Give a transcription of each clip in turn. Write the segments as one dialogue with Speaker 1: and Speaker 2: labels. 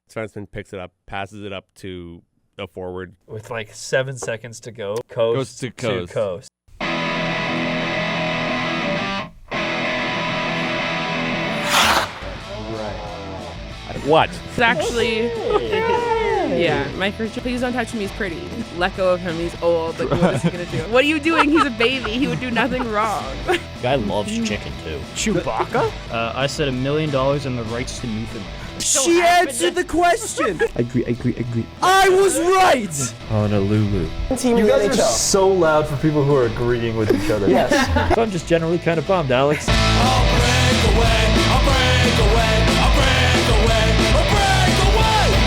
Speaker 1: Svensson picks it up, passes it up to a forward.
Speaker 2: With like 7 seconds to go. Coast to coast.
Speaker 1: What?
Speaker 3: It's actually, yeah, Mike, please don't touch him, he's pretty. Let go of him, he's old. Like, what is he gonna do? What are you doing? He's a baby. He would do nothing wrong.
Speaker 4: Guy loves chicken, too.
Speaker 5: Chewbacca?
Speaker 4: I said $1 million and the rights to Newfoundland.
Speaker 5: She answered the question! Agree. I was right!
Speaker 6: Honolulu.
Speaker 2: You guys are so loud for people who are agreeing with each other.
Speaker 5: Yes.
Speaker 6: So I'm just generally kind of bummed, Alex.
Speaker 7: I'll break away.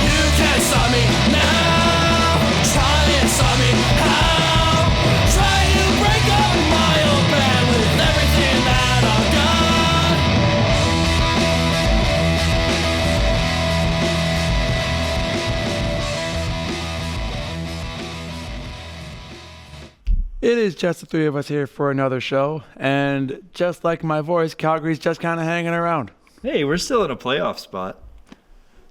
Speaker 7: You can't stop me now. Try and stop me how? Try to break up my old band with everything that I've got.
Speaker 8: It is just the three of us here for another show, and just like my voice, Calgary's just kind of hanging around.
Speaker 2: Hey, we're still in a playoff spot.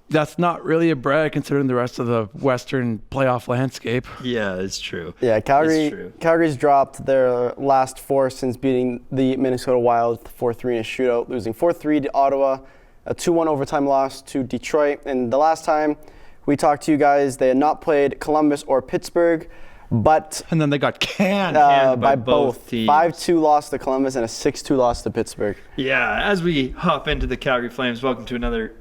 Speaker 8: That's not really a brag considering the rest of the Western playoff landscape.
Speaker 2: Yeah, it's true.
Speaker 5: Yeah, Calgary's dropped their last 4 since beating the Minnesota Wild 4-3 in a shootout, losing 4-3 to Ottawa, a 2-1 overtime loss to Detroit. And the last time we talked to you guys, they had not played Columbus or Pittsburgh,
Speaker 8: and then they got canned
Speaker 5: by both
Speaker 2: teams.
Speaker 5: 5-2 loss to Columbus and a 6-2 loss to Pittsburgh.
Speaker 2: Yeah, as we hop into the Calgary Flames, welcome to another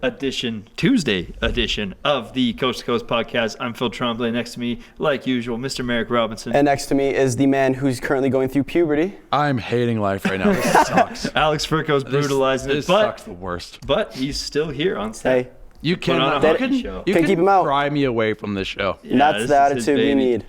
Speaker 2: Tuesday edition of the Coast to Coast podcast. I'm Phil Tremblay. Next to me, like usual, Mr. Marek Robinson.
Speaker 5: And next to me is the man who's currently going through puberty.
Speaker 8: I'm hating life right now. This sucks.
Speaker 2: Alex Fricko's brutalizing
Speaker 8: this
Speaker 2: it,
Speaker 8: sucks the worst.
Speaker 2: But he's still here on set.
Speaker 5: Hey,
Speaker 8: you can
Speaker 5: keep him out.
Speaker 8: Pry me away from this show.
Speaker 5: Yeah, that's the attitude we need.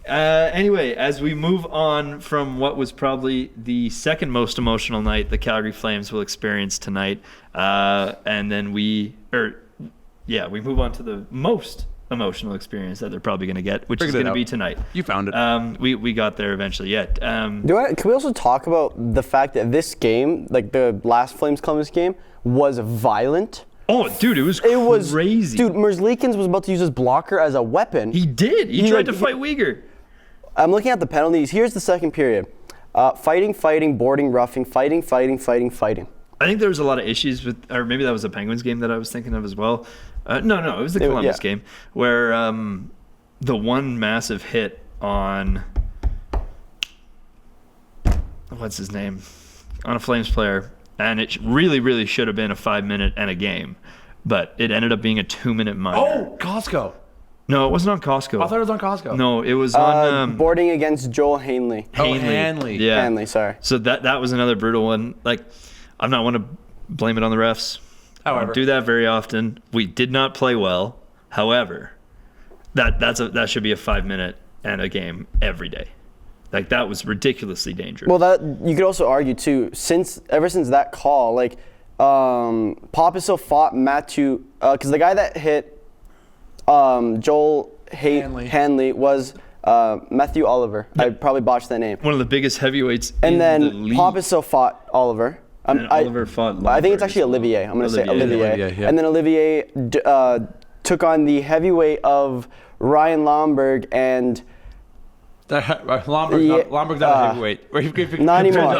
Speaker 2: Anyway, as we move on from what was probably the second most emotional night the Calgary Flames will experience tonight, and then we move on to the most emotional experience that they're probably going to get, which is going to be tonight.
Speaker 8: You found it.
Speaker 2: We got there eventually.
Speaker 5: Can we also talk about the fact that this game, like the last Flames Columbus game, was violent?
Speaker 2: Oh, dude, it was crazy.
Speaker 5: Dude, Merzlikins was about to use his blocker as a weapon.
Speaker 2: He did. He tried to fight Uyghur.
Speaker 5: I'm looking at the penalties. Here's the second period. Fighting, boarding, roughing, fighting.
Speaker 2: I think there was a lot of issues with, or maybe that was a Penguins game that I was thinking of as well. No, it was the Columbus game where the one massive hit on, what's his name, on a Flames player, and it really, really should have been a 5-minute and a game, but it ended up being a 2-minute minor.
Speaker 8: Oh, Costco.
Speaker 2: No, it wasn't on Costco.
Speaker 8: I thought it was on Costco.
Speaker 2: No, it was on
Speaker 5: boarding against Joel Hanley.
Speaker 8: Hanley.
Speaker 2: Yeah.
Speaker 5: Hanley, sorry.
Speaker 2: So that was another brutal one. Like, I'm not one to blame it on the refs. I don't do that very often. We did not play well. However, that should be a 5-minute and a game every day. Like, that was ridiculously dangerous.
Speaker 5: Well, that you could also argue too. Ever since that call, like Popisil fought Matthew because the guy that hit Joel Hanley was Matthew Oliver. I probably botched that name.
Speaker 2: One of the biggest heavyweights
Speaker 5: in the league. And then
Speaker 2: Popisil
Speaker 5: fought Oliver.
Speaker 2: And Oliver fought Lomberg.
Speaker 5: I think it's actually Olivier. I'm going to say Olivier.
Speaker 8: Yeah.
Speaker 5: And then Olivier took on the heavyweight of Ryan Lomberg and...
Speaker 8: Lomberg's not a heavyweight.
Speaker 5: Not anymore.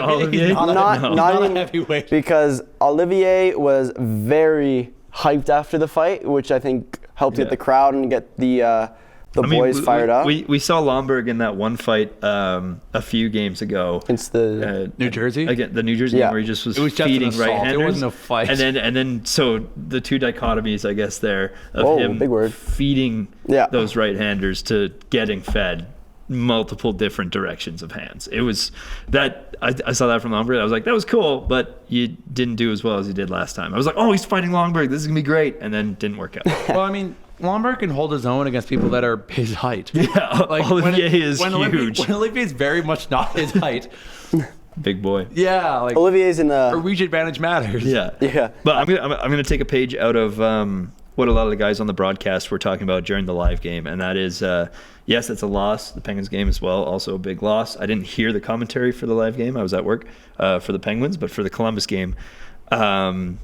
Speaker 5: Not
Speaker 8: a heavyweight.
Speaker 5: Because Olivier was very hyped after the fight, which I think helped get the crowd and get the boys fired up.
Speaker 2: We saw Lomberg in that one fight a few games ago.
Speaker 5: It's the
Speaker 8: New Jersey?
Speaker 2: Again, the New Jersey game where he just was feeding right-handers.
Speaker 8: It wasn't a fight.
Speaker 2: And then so the two dichotomies, I guess, there of him feeding those right-handers to getting fed multiple different directions of hands. It was that I saw that from Lomberg. I was like, that was cool, but you didn't do as well as you did last time. I was like, oh, he's fighting Lomberg. This is gonna be great, and then didn't work out.
Speaker 8: Well, I mean, Lomberg can hold his own against people that are his height.
Speaker 2: Yeah, like Olivier is huge.
Speaker 8: When Olivier's very much not his height.
Speaker 2: Big boy.
Speaker 5: Yeah, like Olivier's in the
Speaker 8: reach advantage matters.
Speaker 2: Yeah. But I'm gonna take a page out of what a lot of the guys on the broadcast were talking about during the live game, and that is, yes, it's a loss. The Penguins game as well, also a big loss. I didn't hear the commentary for the live game. I was at work for the Penguins, but for the Columbus game, there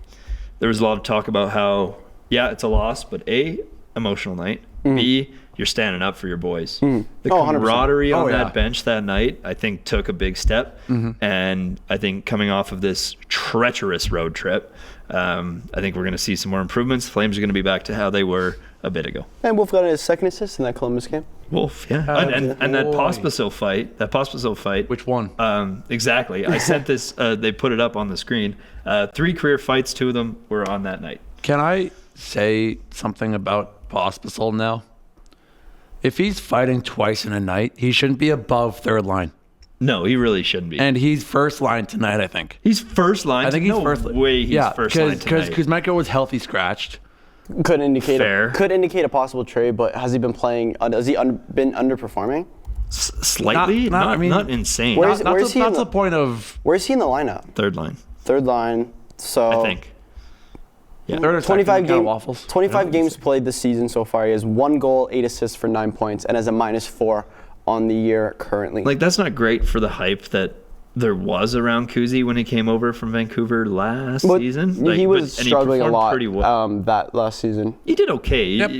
Speaker 2: was a lot of talk about how, yeah, it's a loss, but A, emotional night. B, you're standing up for your boys. The camaraderie on that bench that night, I think, took a big step. And I think coming off of this treacherous road trip, I think we're going to see some more improvements. The Flames are going to be back to how they were a bit ago.
Speaker 5: And Wolf got his second assist in that Columbus game.
Speaker 2: Wolf, yeah. And that Pospisil fight.
Speaker 8: Which one?
Speaker 2: Exactly. I sent this, they put it up on the screen. 3 career fights, 2 of them were on that night.
Speaker 8: Can I say something about Pospisil now? If he's fighting twice in a night, he shouldn't be above third line.
Speaker 2: No, he really shouldn't be.
Speaker 8: And he's first line tonight, I think.
Speaker 2: He's first line?
Speaker 8: I think he's
Speaker 2: first line. Way he's first line tonight.
Speaker 8: Because Kuzmenko was healthy scratched.
Speaker 5: Could indicate a possible trade, but has he been playing? Has he been underperforming?
Speaker 2: Slightly, not insane.
Speaker 5: Where's he
Speaker 8: the point of?
Speaker 5: Where's he in the lineup?
Speaker 2: Third line.
Speaker 5: Third line. So
Speaker 2: I think.
Speaker 8: Yeah.
Speaker 5: 25 games played this season so far. He has 1 goal, 8 assists for 9 points, and has a -4 on the year currently.
Speaker 2: Like, that's not great for the hype that there was around Kuzi when he came over from Vancouver last season.
Speaker 5: He was struggling a lot
Speaker 2: pretty well.
Speaker 5: That last season.
Speaker 2: He did okay.
Speaker 8: Yep.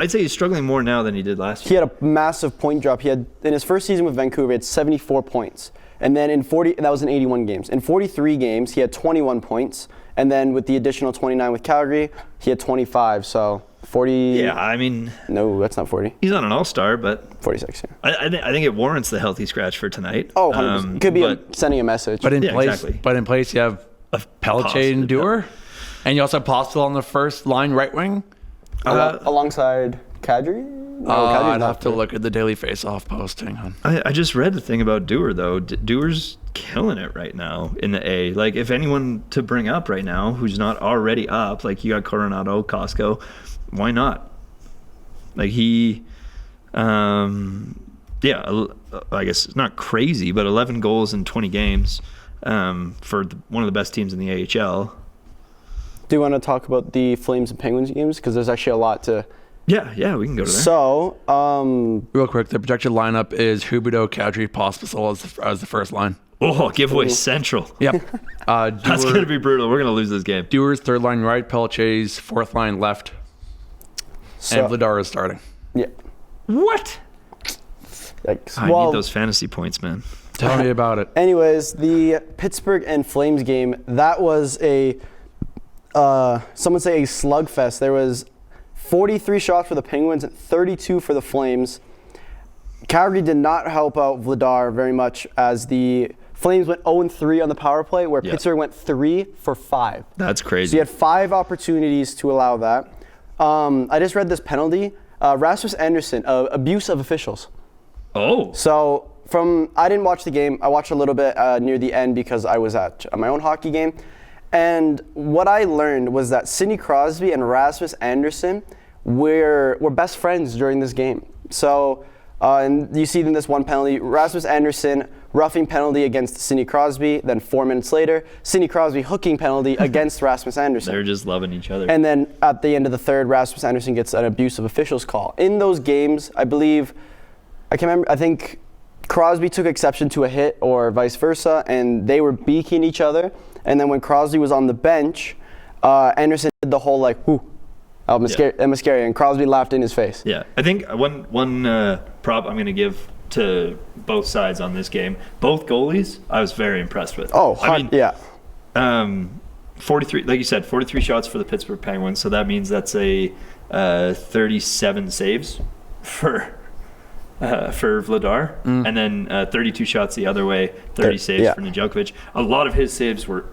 Speaker 2: I'd say he's struggling more now than he did last year.
Speaker 5: He had a massive point drop. He had, in his first season with Vancouver, he had 74 points. And then that was in 81 games. In 43 games, he had 21 points. And then with the additional 29 with Calgary, he had 25. So 40.
Speaker 2: Yeah, I mean.
Speaker 5: No, that's not 40.
Speaker 2: He's not an all-star, but.
Speaker 5: 46, yeah.
Speaker 2: I think it warrants the healthy scratch for tonight.
Speaker 5: Oh, 100%. Could be sending a message.
Speaker 8: But in place, you have Pelletier and Dewar. And you also have Pospisil on the first line right wing.
Speaker 5: Alongside Kadri?
Speaker 8: I'd have to look at the Daily Face-Off post. Hang on.
Speaker 2: I just read the thing about Dewar, though. Dewar's killing it right now in the A. Like, if anyone to bring up right now who's not already up, like you got Coronado, Costco, why not? Like, he, I guess it's not crazy, but 11 goals in 20 games for one of the best teams in the AHL.
Speaker 5: Do you want to talk about the Flames and Penguins games? Because there's actually a lot to...
Speaker 2: Yeah, we can go to there.
Speaker 5: So,
Speaker 8: real quick, the projected lineup is Huberdeau, Kadri, Pospisil as the first line.
Speaker 2: Oh, giveaway central.
Speaker 8: Yep.
Speaker 2: That's going to be brutal. We're going to lose this game.
Speaker 8: Dewar's third line right, Pelletier's fourth line left, and Vladar is starting.
Speaker 5: Yeah.
Speaker 2: What?
Speaker 5: Yikes.
Speaker 2: I need those fantasy points, man.
Speaker 8: Tell me about it.
Speaker 5: Anyways, the Pittsburgh and Flames game, that was some would say a slugfest. There was 43 shots for the Penguins and 32 for the Flames. Calgary did not help out Vladar very much as the Flames went 0-3 on the power play, where Pittsburgh went 3 for 5.
Speaker 2: That's crazy.
Speaker 5: So you had 5 opportunities to allow that. I just read this penalty. Rasmus Andersson, abuse of officials.
Speaker 2: Oh.
Speaker 5: So I didn't watch the game. I watched a little bit near the end because I was at my own hockey game. And what I learned was that Sidney Crosby and Rasmus Andersson were best friends during this game. So, and you see in this one penalty, Rasmus Andersson roughing penalty against Sidney Crosby. Then 4 minutes later, Sidney Crosby hooking penalty against Rasmus Andersson.
Speaker 2: They're just loving each other.
Speaker 5: And then at the end of the third, Rasmus Andersson gets an abuse of officials call. In those games, I can't remember, I think Crosby took exception to a hit or vice versa, and they were beaking each other. And then when Crosby was on the bench, Anderson did the whole whoo, Mascari, and Crosby laughed in his face.
Speaker 2: Yeah, I think one prop I'm going to give to both sides on this game, both goalies, I was very impressed with. 43, like you said, 43 shots for the Pittsburgh Penguins, so that means that's a 37 saves for Vladar, and then 32 shots the other way, 30 saves for Nedeljkovic. A lot of his saves were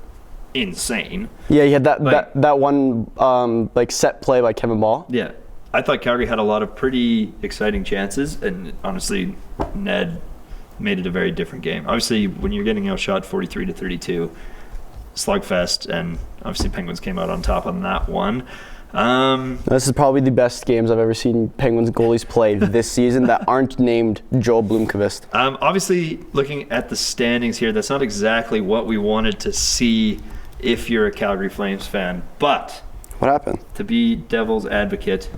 Speaker 2: insane.
Speaker 5: Yeah, he had that one set play by Kevin Ball.
Speaker 2: Yeah, I thought Calgary had a lot of pretty exciting chances, and honestly, Ned made it a very different game. Obviously, when you're getting outshot 43-32, slugfest, and obviously Penguins came out on top on that one.
Speaker 5: This is probably the best games I've ever seen Penguins goalies play this season that aren't named Joel Blomqvist.
Speaker 2: Obviously, looking at the standings here, that's not exactly what we wanted to see if you're a Calgary Flames fan. But
Speaker 5: what happened? To
Speaker 2: be devil's advocate,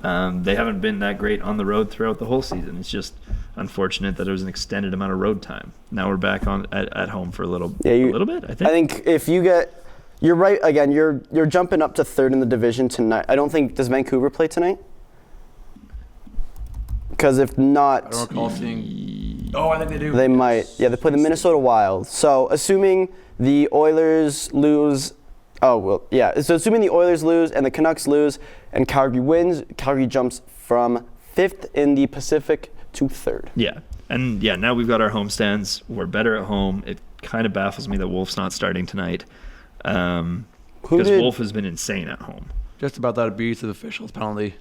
Speaker 2: they haven't been that great on the road throughout the whole season. It's just unfortunate that there was an extended amount of road time. Now we're back on at home for a little bit, I think.
Speaker 5: I think if you get You're right. Again, you're jumping up to third in the division tonight. I don't think, does Vancouver play tonight? Because if not,
Speaker 8: I don't recall seeing. Oh, I think they do.
Speaker 5: they might. Yeah, they play the Minnesota Wild. So assuming the Oilers lose, so assuming the Oilers lose and the Canucks lose and Calgary wins, Calgary jumps from 5th in the Pacific to 3rd.
Speaker 2: Yeah. And now we've got our homestands. We're better at home. It kind of baffles me that Wolf's not starting tonight. Because Wolf has been insane at home.
Speaker 8: Just about that abuse of officials penalty.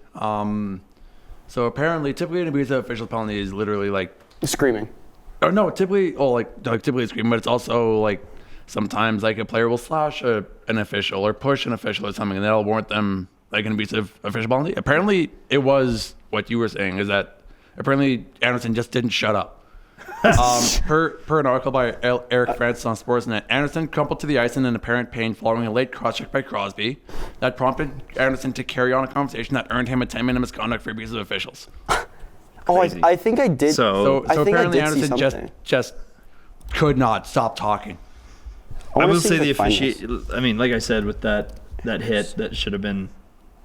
Speaker 8: So apparently, typically an abuse of officials penalty is literally like
Speaker 5: screaming.
Speaker 8: Or no, typically screaming, but it's also like sometimes like a player will slash an official or push an official or something, and that'll warrant them like an abusive official penalty. Apparently, it was what you were saying is that apparently Anderson just didn't shut up. Per an article by Eric Francis on Sportsnet, Anderson crumpled to the ice in an apparent pain following a late cross-check by Crosby that prompted Anderson to carry on a conversation that earned him a 10-minute misconduct for abuse of officials.
Speaker 5: I think I did.
Speaker 8: So
Speaker 5: I think
Speaker 8: apparently
Speaker 5: I did
Speaker 8: Anderson just could not stop talking.
Speaker 2: I will say the officiate. I mean, like I said, with that hit that should have been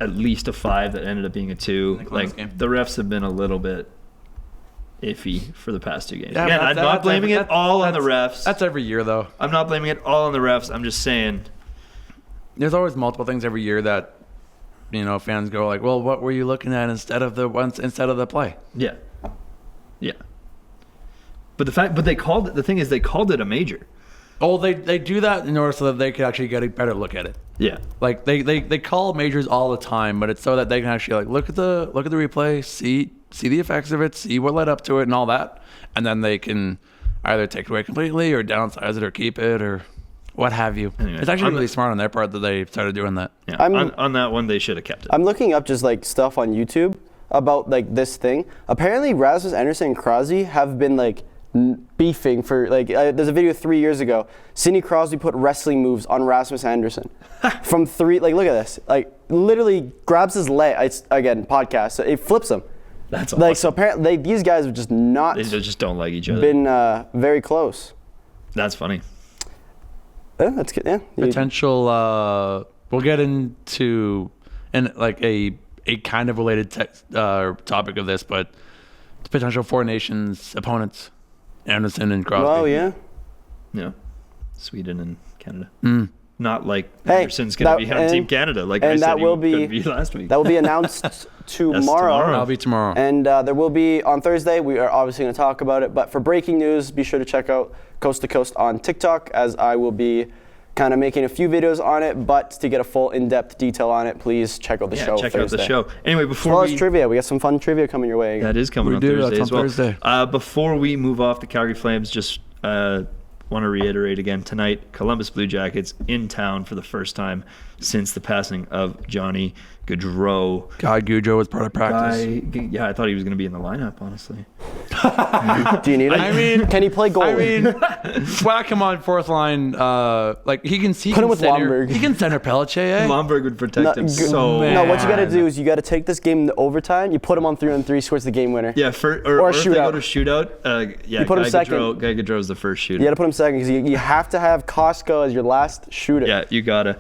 Speaker 2: at least a 5 that ended up being a 2. Like the refs have been a little bit iffy for the past 2 games.
Speaker 8: Yeah,
Speaker 2: Again, I'm not blaming it all on the refs.
Speaker 8: That's every year, though.
Speaker 2: I'm not blaming it all on the refs. I'm just saying.
Speaker 8: There's always multiple things every year that, fans go like, well, what were you looking at instead of the play?
Speaker 2: Yeah. Yeah. But they called it, the thing is they called it a major.
Speaker 8: Oh, they do that in order so that they could actually get a better look at it.
Speaker 2: Yeah.
Speaker 8: Like they call majors all the time, but it's so that they can actually like look at the replay, see the effects of it, see what led up to it and all that, and then they can either take it away completely or downsize it or keep it or what have you. Anyway, it's actually really smart on their part that they started doing that.
Speaker 2: Yeah. On that one, they should have kept it.
Speaker 5: I'm looking up just like stuff on YouTube about like this thing. Apparently, Rasmus Anderson and Crosby have been like beefing for like. There's a video 3 years ago. Sidney Crosby put wrestling moves on Rasmus Anderson from 3. Like, look at this. Like, literally grabs his leg. It's again podcast. So it flips him.
Speaker 2: That's awesome.
Speaker 5: Like, so apparently these guys have just not.
Speaker 2: They just don't like each other.
Speaker 5: Been very close.
Speaker 2: That's funny.
Speaker 5: That's good. Yeah.
Speaker 8: Potential. We'll get into a kind of related topic of this, but the potential 4 nations opponents, Anderson and Crosby.
Speaker 5: Oh yeah.
Speaker 2: Yeah. Sweden and Canada.
Speaker 8: Not
Speaker 2: like Anderson's going to be on Team Canada, like I said he would be last week.
Speaker 5: That will be announced tomorrow.
Speaker 8: That'll be tomorrow.
Speaker 5: And there will be on Thursday. We are obviously going to talk about it. But for breaking news, be sure to check out Coast to Coast on TikTok, as I will be kind of making a few videos on it. But to get a full in-depth detail on it, please check out the show.
Speaker 2: Check
Speaker 5: Thursday.
Speaker 2: out the show. Anyway, before
Speaker 5: as trivia, we got some fun trivia coming your way again.
Speaker 2: That is coming on Thursday as well.
Speaker 8: Thursday.
Speaker 2: Before we move off the Calgary Flames, just want to reiterate again tonight, Columbus Blue Jackets in town for the first time since the passing of Johnny Gaudreau.
Speaker 8: God, Gaudreau was part of practice.
Speaker 2: I thought he was going to be in the lineup, honestly.
Speaker 5: Do you need it?
Speaker 8: I mean,
Speaker 5: can he play goalie?
Speaker 8: Whack him on 4th line. He can
Speaker 5: put him with Lomberg.
Speaker 8: He can center Pelletier.
Speaker 2: Lomberg would protect him so.
Speaker 5: No, what you got to do is you got to take this game into overtime. You put him on 3-on-3, scores the game winner.
Speaker 2: Yeah, or if they go to shootout.
Speaker 5: You put him second.
Speaker 2: Guy Gaudreau's the first shooter.
Speaker 5: You got to put him second because you have to have Costco as your last shooter.
Speaker 2: Yeah, you gotta.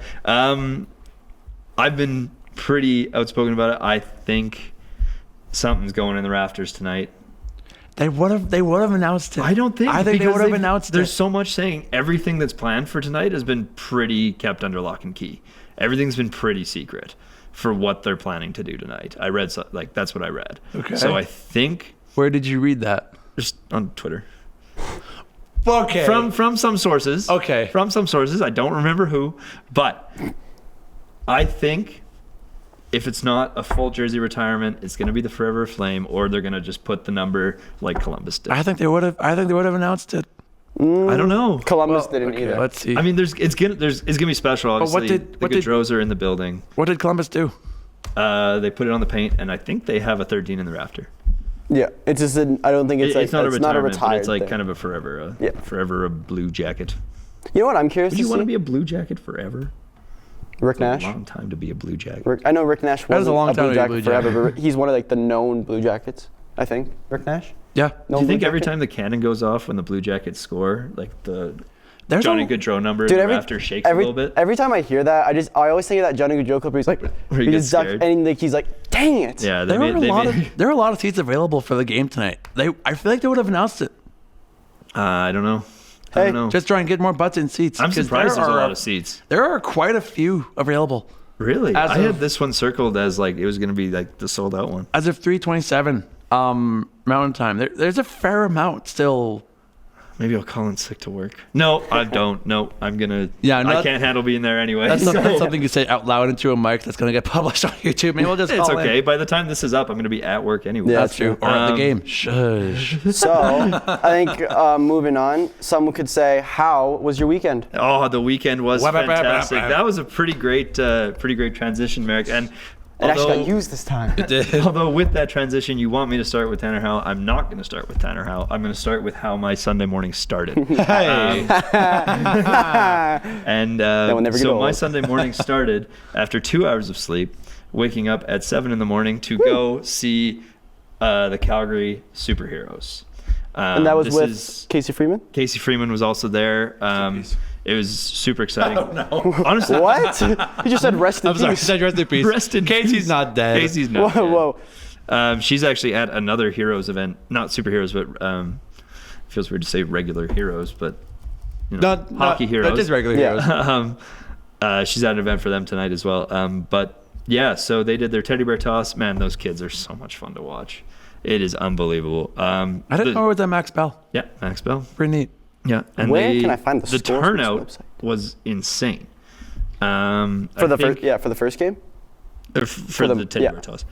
Speaker 2: I've been pretty outspoken about it. I think something's going in the rafters tonight.
Speaker 8: They would have announced it.
Speaker 2: I think
Speaker 8: they would have announced it.
Speaker 2: There's so much saying everything that's planned for tonight has been pretty kept under lock and key. Everything's been pretty secret for what they're planning to do tonight. I read that's what I read.
Speaker 8: Okay.
Speaker 2: So I think.
Speaker 8: Where did you read that?
Speaker 2: Just on Twitter.
Speaker 8: Okay.
Speaker 2: From some sources.
Speaker 8: Okay.
Speaker 2: From some sources. I don't remember who, but I think if it's not a full jersey retirement, it's going to be the Forever Flame, or they're going to just put the number like Columbus did.
Speaker 8: I think they would have announced it.
Speaker 2: I don't know.
Speaker 5: Columbus didn't either.
Speaker 8: Let's see.
Speaker 2: I mean, it's gonna be special. Obviously, the Gaudreaus are in the building.
Speaker 8: What did Columbus do?
Speaker 2: They put it on the paint, and I think they have a 13 in the rafter.
Speaker 5: Yeah, it's just. I don't think it's
Speaker 2: not a
Speaker 5: retired.
Speaker 2: But it's like
Speaker 5: thing.
Speaker 2: kind of a forever a blue jacket.
Speaker 5: You know what I'm curious
Speaker 2: Would
Speaker 5: to see?
Speaker 2: you want to be a blue jacket forever?
Speaker 5: Rick Nash.
Speaker 2: It's a long time to be a Blue Jacket.
Speaker 5: I know Rick Nash wasn't
Speaker 8: a long
Speaker 5: a
Speaker 8: time
Speaker 5: Blue
Speaker 8: to be a
Speaker 5: Jacket
Speaker 8: Blue
Speaker 5: forever, but he's one of the known Blue Jackets. I think Rick Nash.
Speaker 8: Yeah.
Speaker 2: Do you think every time the cannon goes off when the Blue Jackets score, like the Johnny Gaudreau number.
Speaker 5: Dude,
Speaker 2: after shakes a little bit.
Speaker 5: Every time I hear that, I always think of that Johnny Gaudreau clip where he's like,
Speaker 2: Where he gets scared.
Speaker 5: and like, he's like, dang it.
Speaker 2: Yeah,
Speaker 8: There are a lot of seats available for the game tonight. I feel like they would have announced it.
Speaker 2: I don't know.
Speaker 5: Hey,
Speaker 2: I don't know.
Speaker 8: Just try and get more butts in seats.
Speaker 2: I'm surprised there's a lot of seats.
Speaker 8: There are quite a few available.
Speaker 2: Really? I had this one circled as like it was going to be like the sold out one.
Speaker 8: As of 3:27 Mountain Time, there's a fair amount still.
Speaker 2: Maybe I'll call in sick to work. No, I don't. No, I'm gonna.
Speaker 8: Yeah,
Speaker 2: I can't handle being there anyway.
Speaker 8: That's not something you say out loud into a mic that's gonna get published on YouTube. Maybe we'll just.
Speaker 2: It's
Speaker 8: call
Speaker 2: okay.
Speaker 8: in.
Speaker 2: By the time this is up, I'm gonna be at work anyway.
Speaker 5: Yeah,
Speaker 8: That's true. Or at the game. Shush.
Speaker 5: So I think moving on, someone could say, how was your weekend?
Speaker 2: Oh, the weekend was fantastic. That was a pretty great transition, Marek. And
Speaker 5: It actually got used this time.
Speaker 8: It did.
Speaker 2: although with that transition, you want me to start with Tanner Howe, I'm not going to start with Tanner Howe. I'm going to start with how my Sunday morning started.
Speaker 8: Hey.
Speaker 2: And so my Sunday morning started after 2 hours of sleep, waking up at 7 in the morning to go see the Calgary Superheroes.
Speaker 5: And that was with Casey Freeman?
Speaker 2: Casey Freeman was also there. It was super exciting.
Speaker 8: Oh, no.
Speaker 2: Honestly.
Speaker 5: What? You just said rest in
Speaker 8: I'm sorry.
Speaker 5: peace.
Speaker 8: She said rest in peace.
Speaker 2: Rest in
Speaker 8: Casey's
Speaker 2: peace.
Speaker 8: not dead.
Speaker 2: Casey's not dead.
Speaker 5: Whoa.
Speaker 2: She's actually at another Heroes event. Not superheroes, but feels weird to say regular heroes, but hockey heroes.
Speaker 8: That is regular heroes.
Speaker 2: She's at an event for them tonight as well. But yeah, so they did their teddy bear toss. Man, those kids are so much fun to watch. It is unbelievable.
Speaker 8: I didn't know it was that Max Bell.
Speaker 2: Yeah, Max Bell.
Speaker 8: Pretty neat.
Speaker 2: Yeah, and
Speaker 5: Where can I find the
Speaker 2: the
Speaker 5: score for this
Speaker 2: turnout
Speaker 5: website?
Speaker 2: was insane.
Speaker 5: For the first game?
Speaker 2: For the teddy bear toss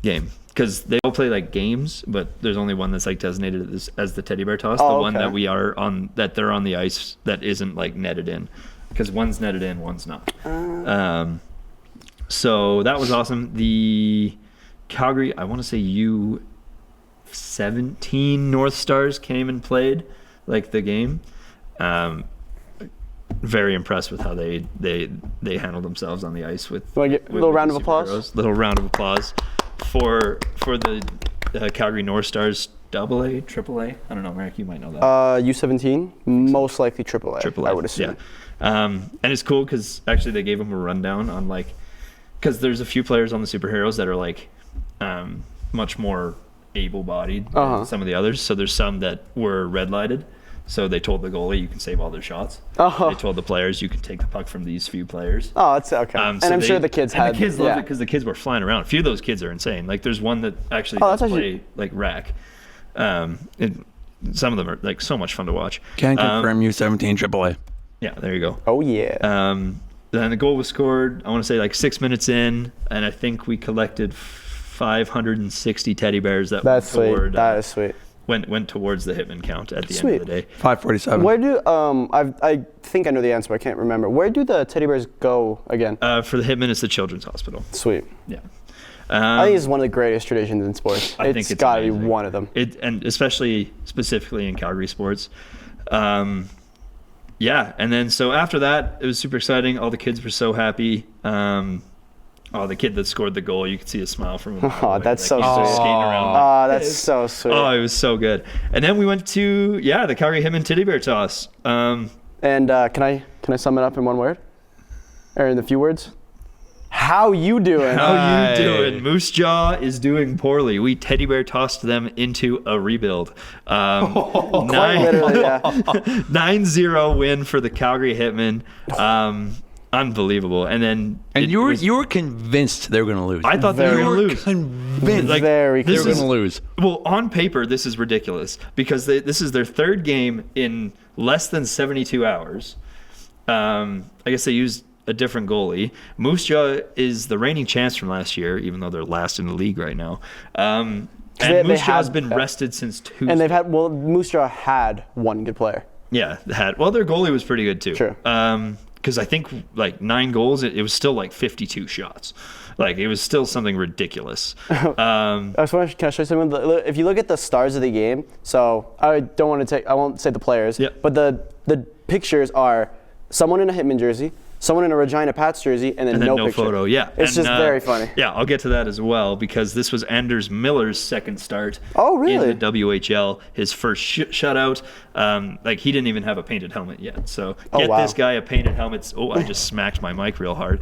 Speaker 2: game, because they all play like games, but there's only one that's like designated as the teddy bear toss. The one that we are on, that they're on the ice, that isn't like netted in, because one's netted in, one's not. So that was awesome. The Calgary, I want to say U17 came and played like the game. Very impressed with how they handled themselves on the ice with.
Speaker 5: Want to get a little round of applause?
Speaker 2: Little round of applause for the Calgary North Stars AA, AAA. I don't know, Marek, you might know that.
Speaker 5: U17, most likely AAA.
Speaker 2: AAA,
Speaker 5: I would assume.
Speaker 2: Yeah. And it's cool because actually they gave them a rundown on because there's a few players on the Superheroes that are much more able-bodied than some of the others. So there's some that were red-lighted. So they told the goalie, you can save all their shots. They told the players, you can take the puck from these few players.
Speaker 5: Oh, that's okay. And I'm sure the kids had.
Speaker 2: And the kids loved it because the kids were flying around. A few of those kids are insane. Like there's one that actually does play like rack. Some of them are like so much fun to watch.
Speaker 8: Can confirm U17 AAA.
Speaker 2: Yeah, there you go.
Speaker 5: Oh yeah.
Speaker 2: Then the goal was scored, I want to say like 6 minutes in, and I think we collected 560 teddy bears that
Speaker 5: That's sweet. That is sweet.
Speaker 2: Went towards the Hitmen count at the end of the day.
Speaker 8: 547.
Speaker 5: Where do I think I know the answer, but I can't remember. Where do the teddy bears go again?
Speaker 2: For the Hitmen, it's the Children's Hospital.
Speaker 5: Sweet.
Speaker 2: Yeah.
Speaker 5: I think it's one of the greatest traditions in sports.
Speaker 2: I think it's
Speaker 5: got to be one of them.
Speaker 2: And specifically in Calgary sports. Yeah, and then so after that, it was super exciting. All the kids were so happy. The kid that scored the goal, you could see a smile from him.
Speaker 5: Oh, that's so sweet.
Speaker 2: Skating around.
Speaker 5: Oh, that's so sweet.
Speaker 2: Oh, it was so good. And then we went to the Calgary Hitmen Teddy Bear Toss.
Speaker 5: And can I sum it up in one word, or in a few words? How you doing?
Speaker 2: How you doing? Moose Jaw is doing poorly. We teddy bear tossed them into a rebuild.
Speaker 5: Quite literally, yeah.
Speaker 2: 9-0 win for the Calgary Hitmen. Unbelievable. And
Speaker 8: you were convinced they were going to lose.
Speaker 2: I thought they were going to lose.
Speaker 8: Convinced.
Speaker 2: Like,
Speaker 5: Very
Speaker 8: they were going to lose.
Speaker 2: Well, on paper, this is ridiculous because this is their third game in less than 72 hours. I guess they used a different goalie. Moose Jaw is the reigning champs from last year, even though they're last in the league right now. And Moose Jaw has been rested since Tuesday.
Speaker 5: And Moose Jaw had one good player.
Speaker 2: Yeah, well, their goalie was pretty good too.
Speaker 5: True.
Speaker 2: Because I think like 9 goals, it was still like 52 shots. Like it was still something ridiculous.
Speaker 5: Can I show you something? If you look at the stars of the game, so I won't say the players, but the pictures are someone in a Hitman jersey, someone in a Regina Pats jersey, and then no picture.
Speaker 2: photo. Yeah,
Speaker 5: it's just very funny.
Speaker 2: Yeah, I'll get to that as well because this was Anders Miller's second start.
Speaker 5: Oh, really?
Speaker 2: In the WHL, his first shutout. Like he didn't even have a painted helmet yet. So get this guy a painted helmet. Oh, I just smacked my mic real hard.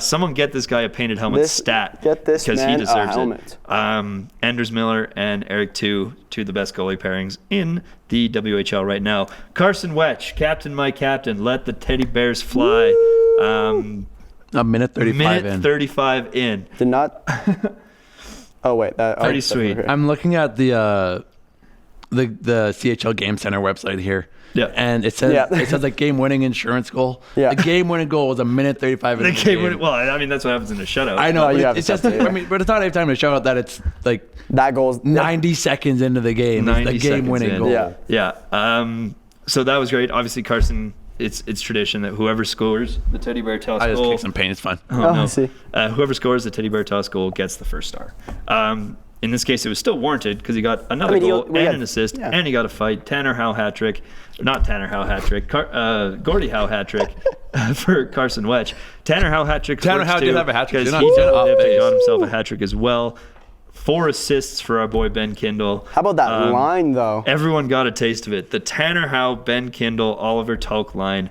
Speaker 2: Someone get this guy a painted helmet stat.
Speaker 5: Get this
Speaker 2: because
Speaker 5: man
Speaker 2: he deserves
Speaker 5: a helmet.
Speaker 2: it. Anders Miller and Eric two of the best goalie pairings in the WHL right now. Carson Wetch, captain, my captain, let the teddy bears fly.
Speaker 8: A minute 35
Speaker 2: 35 in.
Speaker 5: Did not. Oh wait,
Speaker 2: pretty sweet.
Speaker 8: I'm looking at the CHL Game Center website here.
Speaker 2: Yeah,
Speaker 8: and it says a game-winning insurance goal.
Speaker 5: Yeah,
Speaker 8: the game-winning goal was a minute 35.
Speaker 2: The game-winning. Well, I mean that's what happens in a shutout.
Speaker 8: I know. It's just. I mean, but it's not every time to shout out that it's like
Speaker 5: that goal's
Speaker 8: 90 seconds into the game.
Speaker 2: 90
Speaker 8: the game-winning goal.
Speaker 2: Yeah. So that was great. Obviously, Carson. It's tradition that whoever scores the teddy bear toss goal.
Speaker 8: I just kicked some paint. It's fine.
Speaker 5: I see.
Speaker 2: Whoever scores the teddy bear toss goal gets the first star. In this case, it was still warranted because he got another goal and an assist, and he got a fight. Tanner Howe hat trick, not Tanner Howe hat trick. Gordie Howe hat trick for Carson Wetch. Tanner Howe hat trick.
Speaker 8: Tanner Howe did have a hat trick.
Speaker 2: He got himself a hat trick as well. 4 assists for our boy Ben Kindle.
Speaker 5: How about that line, though?
Speaker 2: Everyone got a taste of it. The Tanner Howe, Ben Kindle, Oliver Tulk line.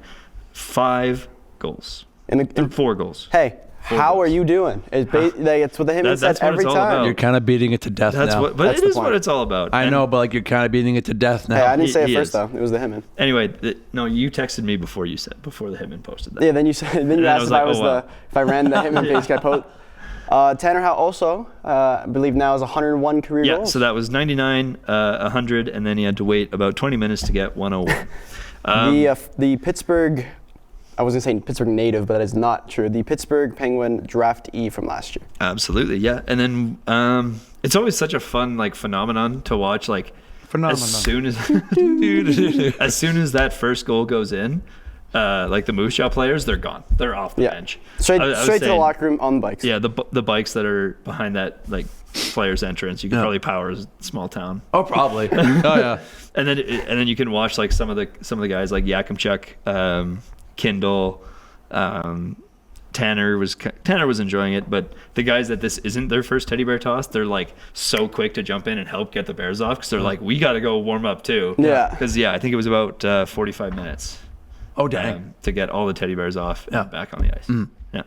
Speaker 2: 5 goals. And 4 goals.
Speaker 5: Hey, how are you doing? It's what the Hitmen said every time.
Speaker 8: You're kind of beating it to death now.
Speaker 2: But it is what it's all about.
Speaker 8: I know, but like you're kind of beating it to death now.
Speaker 5: Hey, I didn't say it first, though. It was the Hitmen.
Speaker 2: Anyway, no, you texted me before the Hitmen posted that.
Speaker 5: Yeah, then you asked if I ran the Hitmen page guy post. Tanner Howe also, I believe now is 101 career goals.
Speaker 2: Yeah, so that was 99, 100, and then he had to wait about 20 minutes to get 101.
Speaker 5: The Pittsburgh, I was going to say Pittsburgh native, but that is not true. The Pittsburgh Penguin draftee from last year.
Speaker 2: Absolutely, yeah. And then it's always such a fun phenomenon to watch. As soon as that first goal goes in, the Moose Jaw players, they're gone. They're off the bench.
Speaker 5: Straight to the locker room on the bikes.
Speaker 2: Yeah, the bikes that are behind that players entrance, you can probably power a small town.
Speaker 8: Oh, probably. Oh yeah.
Speaker 2: And then you can watch some of the guys like Yakimchuk, Kindle, Tanner was enjoying it, but the guys that this isn't their first teddy bear toss, they're so quick to jump in and help get the Bears off because they're we got to go warm up too.
Speaker 5: Yeah.
Speaker 2: Because I think it was about 45 minutes.
Speaker 8: Oh dang!
Speaker 2: To get all the teddy bears off and back on the ice.
Speaker 8: Mm.
Speaker 2: Yeah.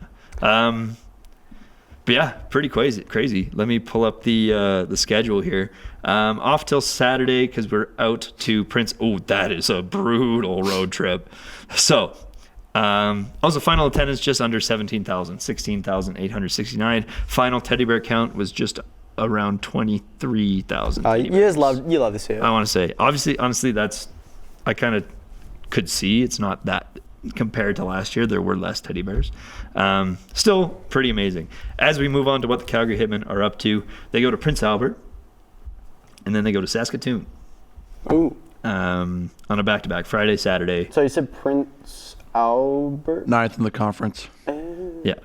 Speaker 2: But yeah, pretty crazy. Let me pull up the schedule here. Off till Saturday because we're out to Prince. Oh, that is a brutal road trip. So, also final attendance just under 17,000, 16,869. Final teddy bear count was just around 23,000.
Speaker 5: You love to see it.
Speaker 2: I want to say, honestly, I kind of could see it's not that compared to last year. There were less teddy bears. Still pretty amazing. As we move on to what the Calgary Hitmen are up to, they go to Prince Albert and then they go to Saskatoon.
Speaker 5: Ooh.
Speaker 2: On a back-to-back Friday, Saturday.
Speaker 5: So you said Prince Albert?
Speaker 8: 9th in the conference.
Speaker 2: Yeah.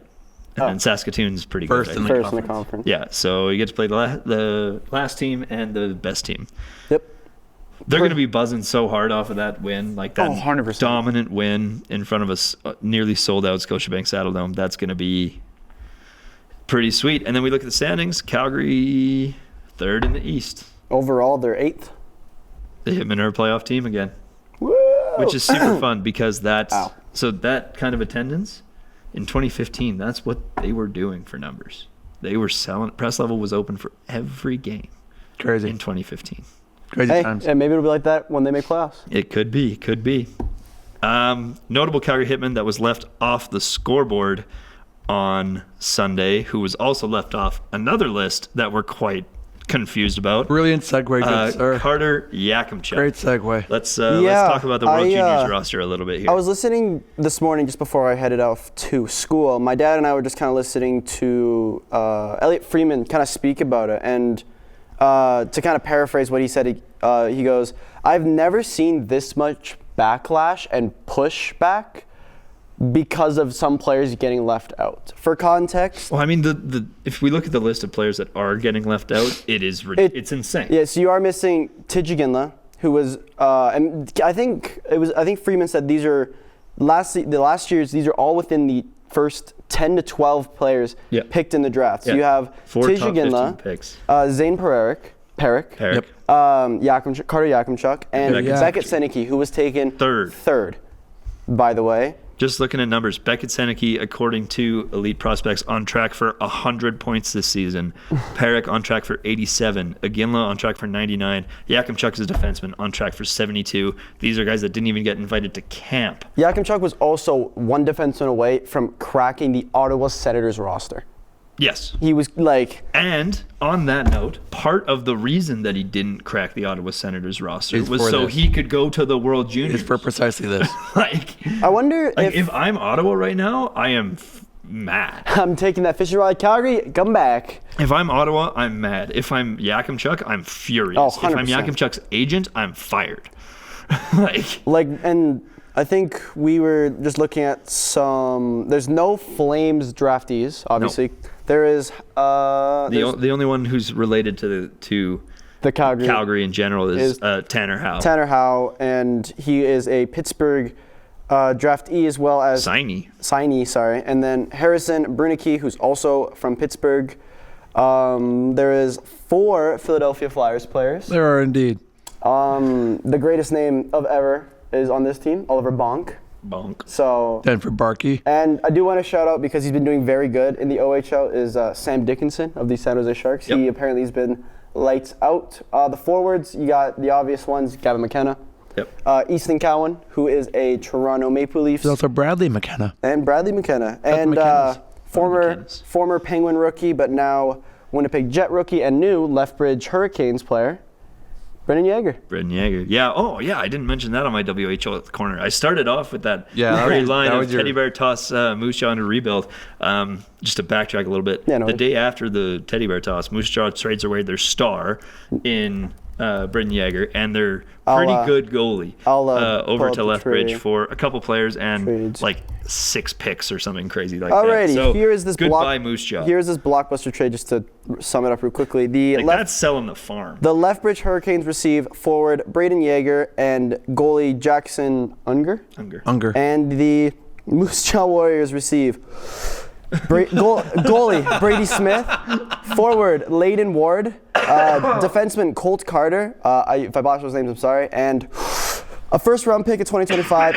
Speaker 2: And Saskatoon's pretty
Speaker 8: First
Speaker 2: good.
Speaker 8: in the conference.
Speaker 2: Yeah, so you get to play the last team and the best team.
Speaker 5: Yep.
Speaker 2: They're going to be buzzing so hard off of that win, that
Speaker 5: 100%.
Speaker 2: Dominant win in front of a nearly sold-out Scotiabank Saddledome. That's going to be pretty sweet. And then we look at the standings. Calgary, 3rd in the East.
Speaker 5: Overall, they're 8th.
Speaker 2: The Hitmen are a playoff team again.
Speaker 5: Woo!
Speaker 2: Which is super fun because that kind of attendance in 2015, that's what they were doing for numbers. They were selling. Press level was open for every game.
Speaker 8: Crazy.
Speaker 2: In 2015.
Speaker 8: Crazy times.
Speaker 5: And maybe it'll be like that when they make playoffs.
Speaker 2: It could be. Notable Calgary Hitman that was left off the scoreboard on Sunday, who was also left off another list that we're quite confused about.
Speaker 8: Brilliant segue, good sir.
Speaker 2: Carter Yakimchuk.
Speaker 8: Great segue.
Speaker 2: Let's talk about the World Juniors roster a little bit here.
Speaker 5: I was listening this morning just before I headed off to school. My dad and I were just kind of listening to Elliot Freeman kind of speak about it. And to kind of paraphrase what he said, he goes, I've never seen this much backlash and pushback because of some players getting left out. For context,
Speaker 2: well, I mean, if we look at the list of players that are getting left out, it's insane.
Speaker 5: Yeah, so you are missing Tidjiginla, who was, and I think Freeman said these are the last years, these are all within the first 10 to 12 players picked in the draft. So you have
Speaker 2: 4
Speaker 5: Tej
Speaker 2: top 15
Speaker 5: Ginla,
Speaker 2: picks.
Speaker 5: Zane Peric,
Speaker 2: Yep.
Speaker 5: Carter Yakimchuk, and Beckett Seneke, who was taken third, by the way.
Speaker 2: Just looking at numbers, Beckett Seneke, according to Elite Prospects, on track for 100 points this season. Peric on track for 87. Iginla on track for 99. Yakimchuk is a defenseman on track for 72. These are guys that didn't even get invited to camp.
Speaker 5: Yakimchuk was also one defenseman away from cracking the Ottawa Senators roster.
Speaker 2: Yes.
Speaker 5: He was like...
Speaker 2: And on that note, part of the reason that he didn't crack the Ottawa Senators roster was so he could go to the World Juniors.
Speaker 8: It's for precisely this.
Speaker 5: I wonder
Speaker 2: if I'm Ottawa right now, I am mad.
Speaker 5: I'm taking that fishing rod, Calgary, come back.
Speaker 2: If I'm Ottawa, I'm mad. If I'm Yakimchuk, I'm furious.
Speaker 5: Oh,
Speaker 2: if I'm Yakimchuk's agent, I'm fired.
Speaker 5: And I think we were just looking at some... There's no Flames draftees, obviously. No. There is...
Speaker 2: the only one who's related to
Speaker 5: the
Speaker 2: Calgary in general is Tanner Howe.
Speaker 5: Tanner Howe, and he is a Pittsburgh draftee as well as... Signee, sorry. And then Harrison Brunicky, who's also from Pittsburgh. There is 4 Philadelphia Flyers players.
Speaker 8: There are indeed.
Speaker 5: The greatest name of ever is on this team, Oliver Bonk. So
Speaker 8: Denver Barkey.
Speaker 5: And I do want to shout out, because he's been doing very good in the OHL, is Sam Dickinson of the San Jose Sharks. He apparently has been lights out. The forwards, you got the obvious ones, Gavin McKenna. Easton Cowan, who is a Toronto Maple Leafs.
Speaker 8: There's also Bradley McKenna.
Speaker 5: And Bradley McKenna. And former Penguin rookie, but now Winnipeg Jet rookie and new Lethbridge Hurricanes player, Brendan Yager.
Speaker 2: Yeah. Oh, yeah. I didn't mention that on my WHL corner. I started off with that great line of teddy bear toss Moose Jaw into rebuild. Just to backtrack a little bit. The day after the teddy bear toss, Moose Jaw trades away their star in Brendan Yager and their pretty good goalie over to Lethbridge for a couple players and like 6 picks or something crazy like that. So
Speaker 5: here is this
Speaker 2: goodbye Moose Jaw.
Speaker 5: Here's this blockbuster trade, just to sum it up real quickly.
Speaker 2: That's selling the farm.
Speaker 5: The Lethbridge Hurricanes receive forward Braden Yeager and goalie Jackson Unger. And the Moose Jaw Warriors receive goalie Brady Smith, forward Layden Ward, defenseman Colt Carter, if I botched those names, I'm sorry, and a first-round pick in 2025,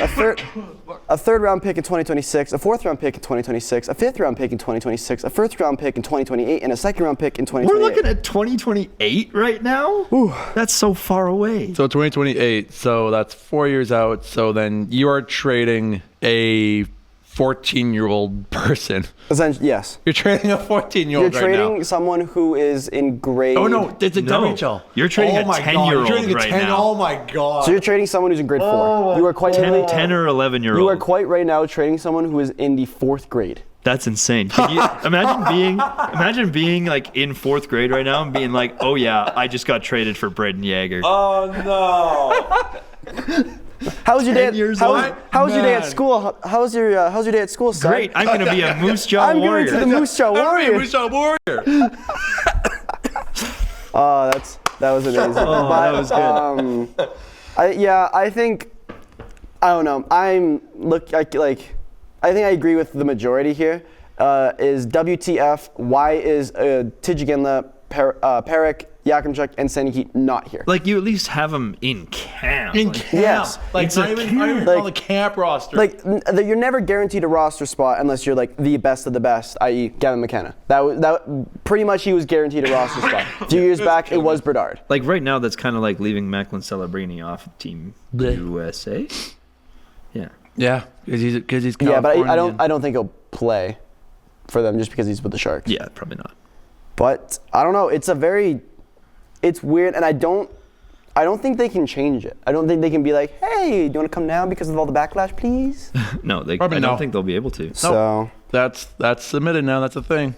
Speaker 5: a third-round pick in 2026, a fourth-round pick in 2026, a fifth-round pick in 2026, a first-round pick in 2028, and a second-round pick in 2028.
Speaker 2: We're looking at 2028 right now? Ooh, that's so far away.
Speaker 8: So 2028, so that's 4 years out. So then you are trading a 14-year-old person.
Speaker 5: Essentially, yes.
Speaker 8: You're trading a 14-year-old
Speaker 5: You're trading someone who is in grade...
Speaker 8: Oh, no, it's a WHL.
Speaker 2: You're trading a 10-year-old right now.
Speaker 8: Oh, my God.
Speaker 5: So you're trading someone who's in grade 4. You are quite
Speaker 2: 10 or 11-year-old.
Speaker 5: You are quite right now trading someone who is in the 4th grade.
Speaker 2: That's insane. Can you imagine being like in 4th grade right now and being like, oh, yeah, I just got traded for Braden Yager.
Speaker 8: Oh, no.
Speaker 5: How was your day? How was your day at school? How's your day at school, son?
Speaker 2: Great. I'm gonna be a Moose Jaw Warrior.
Speaker 5: I'm going to the Moose Jaw Warrior.
Speaker 8: Moose Jaw Warrior.
Speaker 5: Oh, that was amazing.
Speaker 2: That was good.
Speaker 5: I think I don't know. I think I agree with the majority here. Is WTF? Why is Tej Ginla, Peric, Yakimchuk, and Seneke not here?
Speaker 2: Like, you at least have them in camp.
Speaker 5: Yes.
Speaker 8: Like,
Speaker 2: it's
Speaker 8: not even on the camp roster.
Speaker 5: Like, you're never guaranteed a roster spot unless you're like the best of the best, i.e. Gavin McKenna. That pretty much he was guaranteed a roster spot. A few years back, it was Bedard.
Speaker 2: Like, right now, that's kind of like leaving Macklin Celebrini off Team USA. Yeah.
Speaker 8: Yeah, because he's Californian.
Speaker 5: Yeah, but I don't think he'll play for them just because he's with the Sharks.
Speaker 2: Yeah, probably not.
Speaker 5: But I don't know. It's weird, and I don't think they can change it. I don't think they can be like, hey, do you want to come now because of all the backlash, please?
Speaker 2: No, I don't think they'll be able to.
Speaker 5: So
Speaker 8: that's submitted now. That's a thing.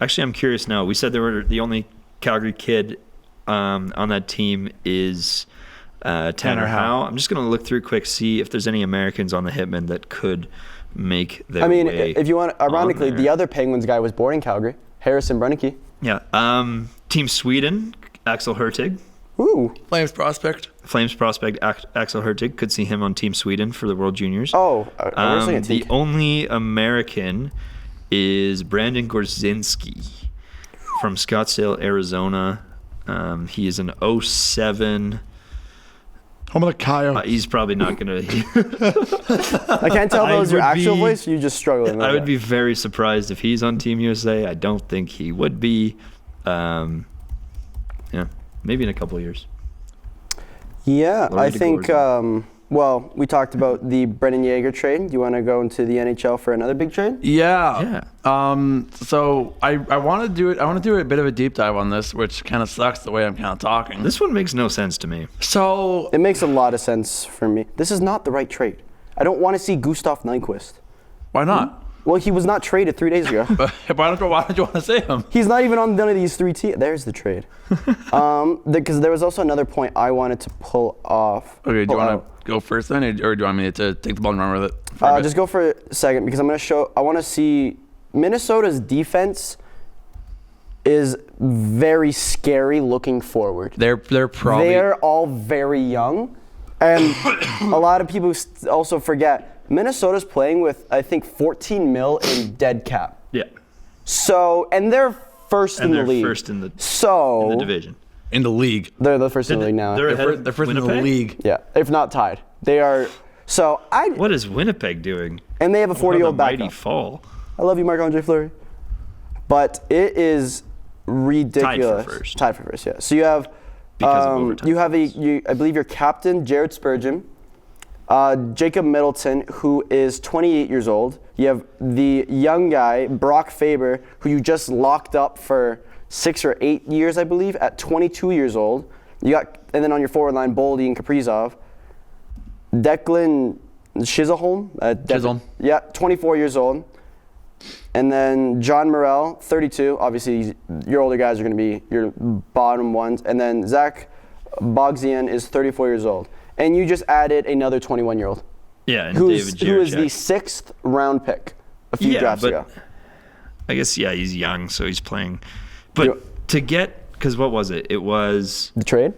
Speaker 2: Actually, I'm curious now. We said they were the only Calgary kid on that team is Tanner Howe. I'm just gonna look through quick, see if there's any Americans on the Hitmen that could make their way.
Speaker 5: If you want, ironically, the other Penguins guy was born in Calgary, Harrison Brunicky.
Speaker 2: Yeah. Team Sweden, Axel Hurtig.
Speaker 5: Ooh.
Speaker 8: Flames prospect.
Speaker 2: Flames prospect Axel Hertig, could see him on Team Sweden for the World Juniors. The only American is Brandon Gorzinski from Scottsdale, Arizona. He is an 07.
Speaker 8: Home of the Coyotes.
Speaker 2: He's probably not going to.
Speaker 5: I can't tell if that was your actual voice. You're just struggling.
Speaker 2: I would be very surprised if he's on Team USA. I don't think he would be. Maybe in a couple of years.
Speaker 5: Yeah, I think. Well, we talked about the Brendan Yeager trade. Do you want to go into the NHL for another big trade?
Speaker 8: Yeah. So I want to do it. I want to do a bit of a deep dive on this, which kind of sucks the way I'm kind of talking.
Speaker 2: This one makes no sense to me.
Speaker 8: So
Speaker 5: it makes a lot of sense for me. This is not the right trade. I don't want to see Gustav Nyquist.
Speaker 8: Why not?
Speaker 5: Well, he was not traded 3 days ago.
Speaker 8: But why don't you want to see him?
Speaker 5: He's not even on none of these 3 teams. There's the trade. Because there was also another point I wanted to pull off.
Speaker 8: Okay, do you want to go first then, or do you want me to take the ball and run with it?
Speaker 5: Just go for a second because I'm going to show. I want to see Minnesota's defense is very scary looking forward.
Speaker 8: They're probably.
Speaker 5: They're all very young, and a lot of people also forget. Minnesota's playing with, I think, 14 mil in dead cap.
Speaker 2: Yeah.
Speaker 5: So, and they're first in the league.
Speaker 2: First in the division.
Speaker 8: In the league.
Speaker 5: They're the first in the league now.
Speaker 8: They're first in the league.
Speaker 5: Yeah, if not tied. They are. So
Speaker 2: What is Winnipeg doing?
Speaker 5: And they have a 40-year-old backup.
Speaker 2: Mighty fall.
Speaker 5: I love you, Marc-Andre Fleury. But it is ridiculous. Tied for first. Yeah. So you have.
Speaker 2: Because of overtime.
Speaker 5: You have I believe your captain, Jared Spurgeon. Jacob Middleton, who is 28 years old. You have the young guy, Brock Faber, who you just locked up for 6 or 8 years, I believe, at 22 years old. And then on your forward line, Boldy and Kaprizov. Declan Chisholm.
Speaker 8: Chisholm.
Speaker 5: Yeah, 24 years old. And then John Morrell, 32. Obviously, your older guys are going to be your bottom ones. And then Zach Bogzian is 34 years old. And you just added another 21-year-old.
Speaker 2: Yeah, and
Speaker 5: who
Speaker 2: David
Speaker 5: is the
Speaker 2: Jiricek.
Speaker 5: 6th round pick a few drafts ago.
Speaker 2: I guess, he's young, so he's playing. But because what was it? It was...
Speaker 5: The trade?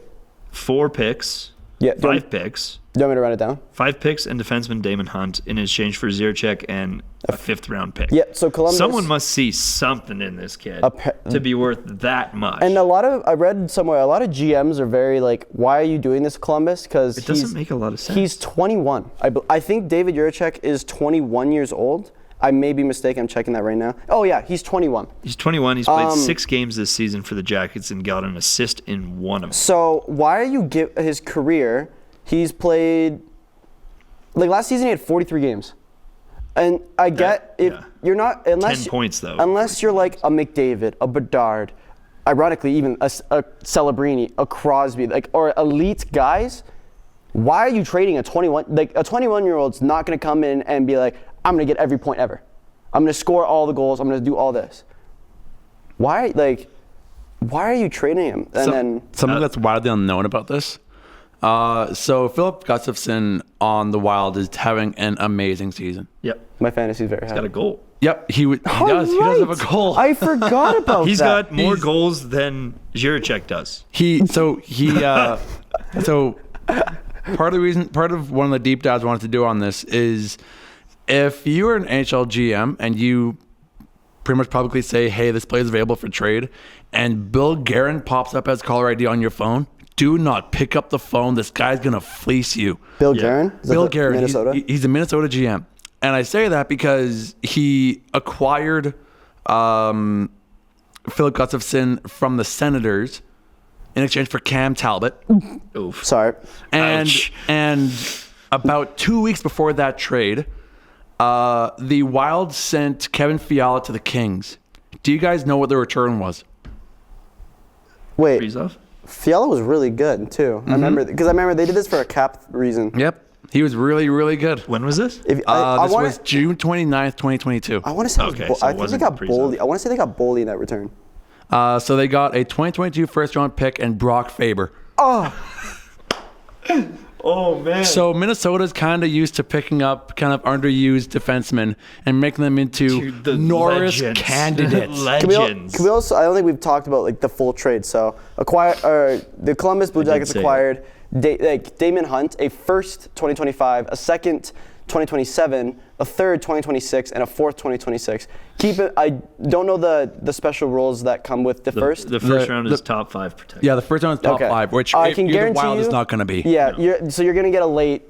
Speaker 2: 4 picks, 5 picks.
Speaker 5: Do you want me to run it down?
Speaker 2: 5 picks and defenseman Damon Hunt in exchange for Jiricek and a 5th round pick.
Speaker 5: Yeah, so Columbus...
Speaker 2: Someone must see something in this kid to be worth that much.
Speaker 5: And I read somewhere, a lot of GMs are very like, why are you doing this, Columbus? Because
Speaker 2: it doesn't make a lot of sense.
Speaker 5: He's 21. I think David Jiricek is 21 years old. I may be mistaken. I'm checking that right now. Oh, yeah, he's 21.
Speaker 2: He's 21. He's played 6 games this season for the Jackets and got an assist in 1 of them.
Speaker 5: So why are you his career? He's played... Like, last season he had 43 games. And I get you're not...
Speaker 2: 10 points, though.
Speaker 5: Unless you're like a McDavid, a Bedard, ironically, even a Celebrini, a Crosby, or elite guys, why are you trading a 21... Like, a 21-year-old's not going to come in and be like, I'm going to get every point ever. I'm going to score all the goals. I'm going to do all this. Why are you trading him? And
Speaker 8: something that's widely unknown about this. So Philip Gustafsson on the Wild is having an amazing season.
Speaker 2: Yep.
Speaker 5: My fantasy's very high.
Speaker 2: He's got a goal.
Speaker 8: Yep, he does. He does have a goal.
Speaker 5: I forgot about
Speaker 2: He's got more goals than Jiricek does.
Speaker 8: So part of one of the deep dives I wanted to do on this is if you are an NHL GM and you pretty much publicly say, hey, this player is available for trade, and Bill Guerin pops up as caller ID on your phone, do not pick up the phone. This guy's going to fleece you.
Speaker 5: Bill Guerin?
Speaker 8: Bill Guerin.
Speaker 5: Minnesota?
Speaker 8: He's a Minnesota GM. And I say that because he acquired Philip Gustafsson from the Senators in exchange for Cam Talbot.
Speaker 2: Oof.
Speaker 5: Sorry.
Speaker 8: And about 2 weeks before that trade, the Wild sent Kevin Fiala to the Kings. Do you guys know what the return was?
Speaker 5: Wait.
Speaker 2: Kaprizov?
Speaker 5: Fiala was really good too.
Speaker 8: Mm-hmm.
Speaker 5: I remember they did this for a cap reason.
Speaker 8: Yep. He was really, really good.
Speaker 2: When was this?
Speaker 8: This was June 29th, 2022.
Speaker 5: I want to say I think they got Boldy. I want to say they got Boldy in that return.
Speaker 8: So they got a 2022 first-round pick and Brock Faber.
Speaker 5: Oh.
Speaker 2: Oh, man.
Speaker 8: So Minnesota's kind of used to picking up kind of underused defensemen and making them into
Speaker 2: the
Speaker 8: Norris
Speaker 2: legends.
Speaker 8: candidates.
Speaker 2: Legends.
Speaker 5: Can we also? I don't think we've talked about like the full trade. So the Columbus Blue Jackets acquired Damon Hunt, a first 2025, a second 2027, a third 2026, and a fourth 2026. I don't know the special rules that come with the first.
Speaker 2: The first round is top 5 protected.
Speaker 8: Yeah, the first round is top 5, which
Speaker 5: I can guarantee
Speaker 8: the Wild
Speaker 5: you,
Speaker 8: is not going to be.
Speaker 5: Yeah, so you're going to get a late